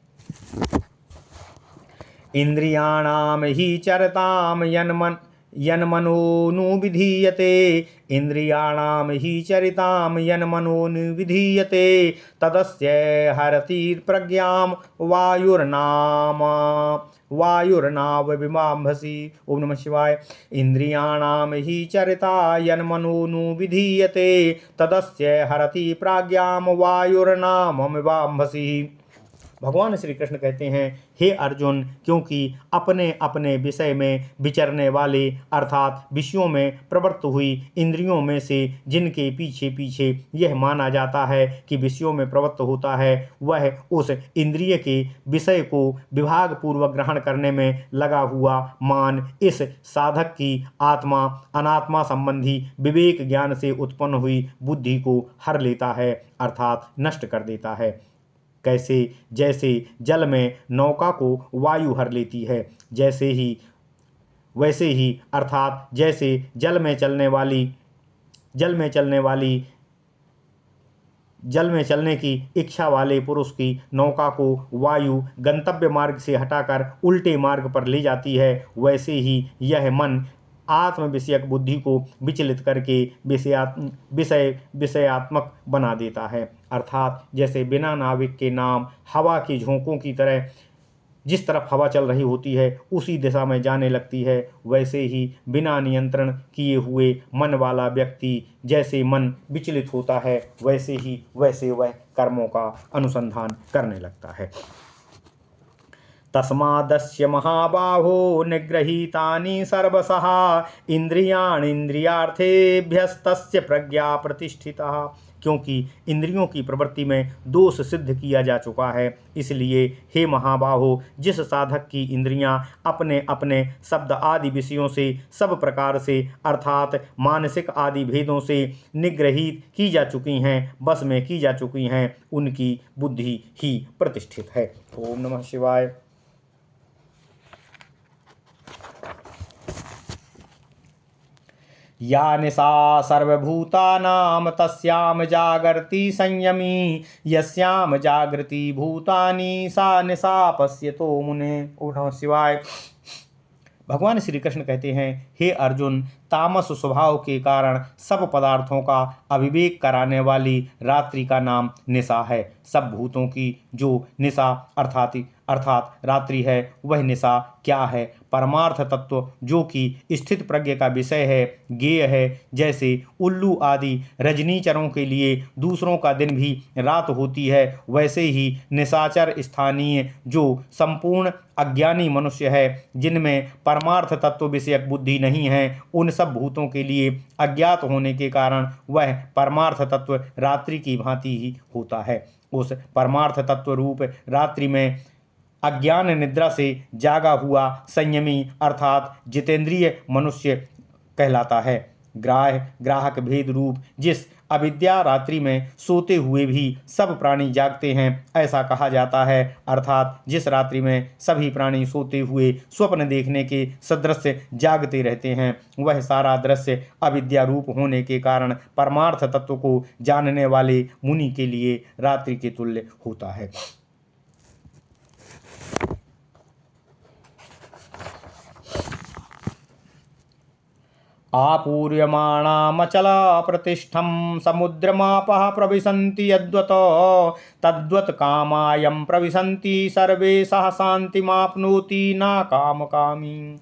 [SPEAKER 1] इंद्रियाणाम ही चरताम यन्मनोनुविधीयते इंद्रियाणाम ही चरिताम यन्मनोनुविधीयते तदस्य हरति प्रज्ञाम वायुर्नावविमांभसि। ओम नमः शिवाय। इंद्रियाणाम ही चरिता यन्मनोनुविधीयते तदस्य हरति प्रज्ञाम वायुर्नावमिवांभसि। भगवान श्री कृष्ण कहते हैं, हे अर्जुन, क्योंकि अपने अपने विषय में विचरने वाले अर्थात विषयों में प्रवृत्त हुई इंद्रियों में से जिनके पीछे पीछे यह माना जाता है कि विषयों में प्रवृत्त होता है, वह उस इंद्रिय के विषय को विभाग पूर्वक ग्रहण करने में लगा हुआ मान इस साधक की आत्मा अनात्मा संबंधी विवेक ज्ञान से उत्पन्न हुई बुद्धि को हर लेता है, अर्थात नष्ट कर देता है। कैसे जैसे जल में नौका को वायु हर लेती है, वैसे ही अर्थात जैसे जल में चलने की इच्छा वाले पुरुष की नौका को वायु गंतव्य मार्ग से हटाकर उल्टे मार्ग पर ले जाती है, वैसे ही यह मन आत्म विषयक बुद्धि को विचलित करके विषयात्मक बना देता है। अर्थात जैसे बिना नाविक के नाव हवा के झोंकों की तरह जिस तरफ हवा चल रही होती है उसी दिशा में जाने लगती है, वैसे ही बिना नियंत्रण किए हुए मन वाला व्यक्ति जैसे मन विचलित होता है वैसे वह कर्मों का अनुसंधान करने लगता है। तस्मादस्य महाबाहो निगृहीतानि सर्वशः इंद्रियार्थेभ्यस्तस्य प्रज्ञा प्रतिष्ठिता। क्योंकि इंद्रियों की प्रवृत्ति में दोष सिद्ध किया जा चुका है, इसलिए हे महाबाहो, जिस साधक की इंद्रियां अपने अपने शब्द आदि विषयों से सब प्रकार से अर्थात मानसिक आदि भेदों से निग्रहित की जा चुकी हैं, बस में की जा चुकी हैं, उनकी बुद्धि ही प्रतिष्ठित है। ओम नमः शिवाय। या निशा सर्वभूतानां तस्याम जागर्ति संयमी यस्याम जागृति भूतानि सा निशा पश्यतो मुने। ओम नमः शिवाय। भगवान श्री कृष्ण कहते हैं, हे अर्जुन, तामस स्वभाव के कारण सब पदार्थों का अविवेक कराने वाली रात्रि का नाम निशा है। सब भूतों की जो निशा अर्थात रात्रि है, वह निशा क्या है? परमार्थ तत्व जो कि स्थित प्रज्ञ का विषय है, ज्ञेय है। जैसे उल्लू आदि रजनीचरों के लिए दूसरों का दिन भी रात होती है, वैसे ही निशाचर स्थानीय जो संपूर्ण अज्ञानी मनुष्य है, जिनमें परमार्थ तत्व विषयक बुद्धि नहीं है, उन सब भूतों के लिए अज्ञात होने के कारण वह परमार्थ तत्व रात्रि की भांति ही होता है। उस परमार्थ तत्व रूप रात्रि में अज्ञान निद्रा से जागा हुआ संयमी अर्थात जितेंद्रिय मनुष्य कहलाता है। ग्राहक भेद रूप जिस अविद्या रात्रि में सोते हुए भी सब प्राणी जागते हैं, ऐसा कहा जाता है। अर्थात जिस रात्रि में सभी प्राणी सोते हुए स्वप्न देखने के सदृश्य जागते रहते हैं, वह सारा दृश्य अविद्या रूप होने के कारण परमार्थ तत्व को जानने वाले मुनि के लिए रात्रि के तुल्य होता है। आपूर्यमाणामचला प्रतिष्ठं समुद्रमापः प्रविशन्ति यद्वत् तद्वत् कामायं प्रविशन्ति सर्वे सह शान्तिमाप्नोति न कामकामी।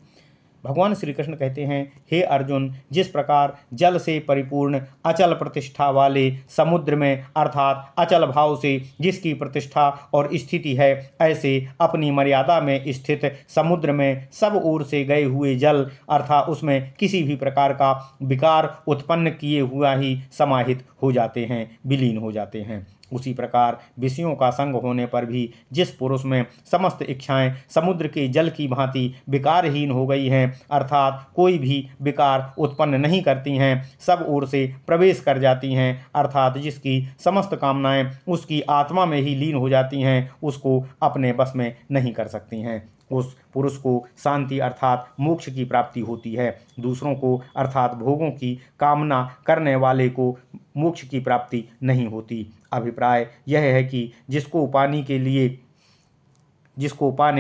[SPEAKER 1] भगवान श्री कृष्ण कहते हैं, हे अर्जुन, जिस प्रकार जल से परिपूर्ण अचल प्रतिष्ठा वाले समुद्र में अर्थात अचल भाव से जिसकी प्रतिष्ठा और स्थिति है, ऐसे अपनी मर्यादा में स्थित समुद्र में सब ओर से गए हुए जल अर्थात उसमें किसी भी प्रकार का विकार उत्पन्न किए हुआ ही समाहित हो जाते हैं, विलीन हो जाते हैं। उसी प्रकार विषयों का संग होने पर भी जिस पुरुष में समस्त इच्छाएं समुद्र के जल की भांति विकारहीन हो गई हैं, अर्थात कोई भी विकार उत्पन्न नहीं करती हैं, सब ओर से प्रवेश कर जाती हैं, अर्थात जिसकी समस्त कामनाएं उसकी आत्मा में ही लीन हो जाती हैं, उसको अपने बस में नहीं कर सकती हैं। उस पुरुष को शांति अर्थात मोक्ष की प्राप्ति होती है। दूसरों को अर्थात भोगों की कामना करने वाले को मोक्ष की प्राप्ति नहीं होती। अभिप्राय यह है कि जिसको पाने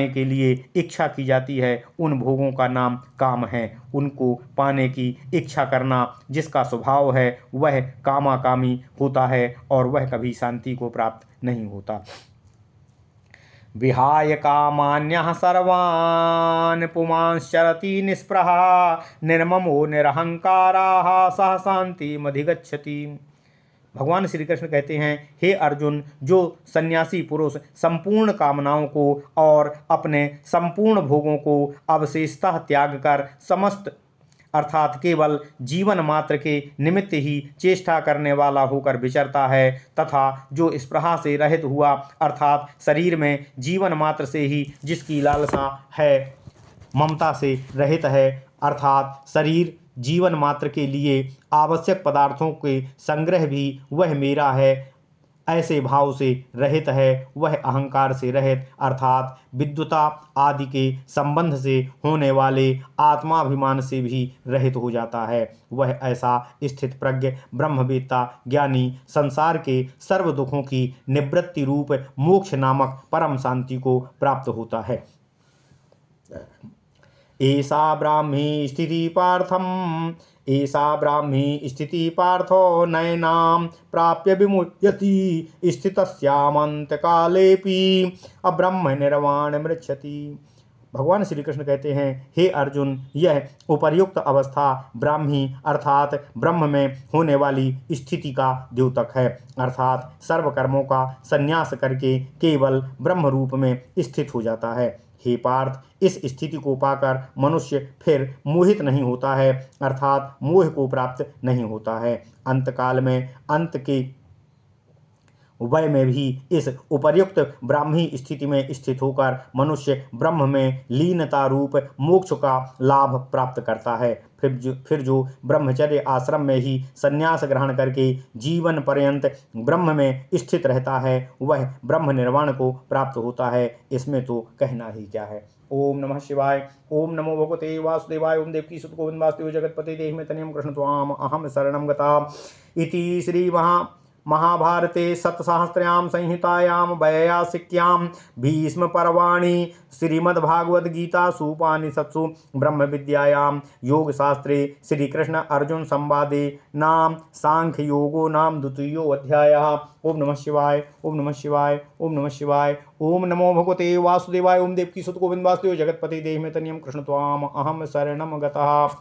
[SPEAKER 1] के लिए इच्छा की जाती है, उन भोगों का नाम काम है। उनको पाने की इच्छा करना जिसका स्वभाव है, वह कामाकामी होता है और वह कभी शांति को प्राप्त नहीं होता। विहाय कामान्यः सर्वान् पुमांश्चरति निःस्पृहा निर्ममो निरहंकाराः सह शान्तिमधिगच्छति। भगवान श्री कृष्ण कहते हैं, हे अर्जुन, जो सन्यासी पुरुष संपूर्ण कामनाओं को और अपने संपूर्ण भोगों को अवशेषतः त्याग कर समस्त अर्थात केवल जीवन मात्र के निमित्त ही चेष्टा करने वाला होकर विचरता है, तथा जो स्पृहा से रहित हुआ अर्थात शरीर में जीवन मात्र से ही जिसकी लालसा है, ममता से रहित है, अर्थात शरीर जीवन मात्र के लिए आवश्यक पदार्थों के संग्रह भी वह मेरा है, ऐसे भाव से रहित है वह अहंकार से रहित अर्थात विद्युता आदि के संबंध से होने वाले आत्माभिमान से भी रहित हो जाता है। वह ऐसा स्थित प्रज्ञ ब्रह्मवेत्ता ज्ञानी संसार के सर्व दुखों की निवृत्ति रूप मोक्ष नामक परम शांति को प्राप्त होता है। ऐसा ब्राह्मी स्थिति पार्थो नैनां प्राप्य विमुह्यति स्थितस्यामंत कालेपि अब्रह्म निर्वाण मृच्छति। भगवान श्री कृष्ण कहते हैं, हे अर्जुन, यह उपर्युक्त अवस्था ब्राह्मी अर्थात ब्रह्म में होने वाली स्थिति का द्योतक है, अर्थात सर्व कर्मों का संन्यास करके केवल ब्रह्म रूप में स्थित हो जाता है। हे पार्थ, इस स्थिति को पाकर मनुष्य फिर मोहित नहीं होता है, अर्थात मोह को प्राप्त नहीं होता है। अंतकाल में अंत के वय में भी इस उपर्युक्त ब्राह्मी स्थिति में स्थित होकर मनुष्य ब्रह्म में लीनता रूप मोक्ष का लाभ प्राप्त करता है। फिर जो ब्रह्मचर्य आश्रम में ही संन्यास ग्रहण करके जीवन पर्यंत ब्रह्म में स्थित रहता है वह ब्रह्म निर्वाण को प्राप्त होता है। इसमें तो कहना ही क्या है। ओम नमः शिवाय। ओम नमो भगवते वासुदेवाय। ओम देवकी सुत गोविंद वासुदेव जगतपते देहि में तनियम कृष्ण त्वाम अहम शरणं गता। इति श्री महाभारते सप्तसहस्र्यां संहितायां वैयासिक्यां भीष्म पर्वाणि श्रीमद्भागवद्गीतासु उपनिषत्सु ब्रह्म विद्यायां योगशास्त्रे श्रीकृष्ण अर्जुन संवादे नाम सांख्य योगो नाम द्वितीयो अध्यायः। ओम नमः शिवाय। ओम नमः शिवाय। ओम नमः शिवाय। ओम नमो भगवते वासुदेवाय। ओम देवकी सुत गोविंद वासुदेव जगतपते देहि में तनियम कृष्ण त्वाम अहम शरणं गतः।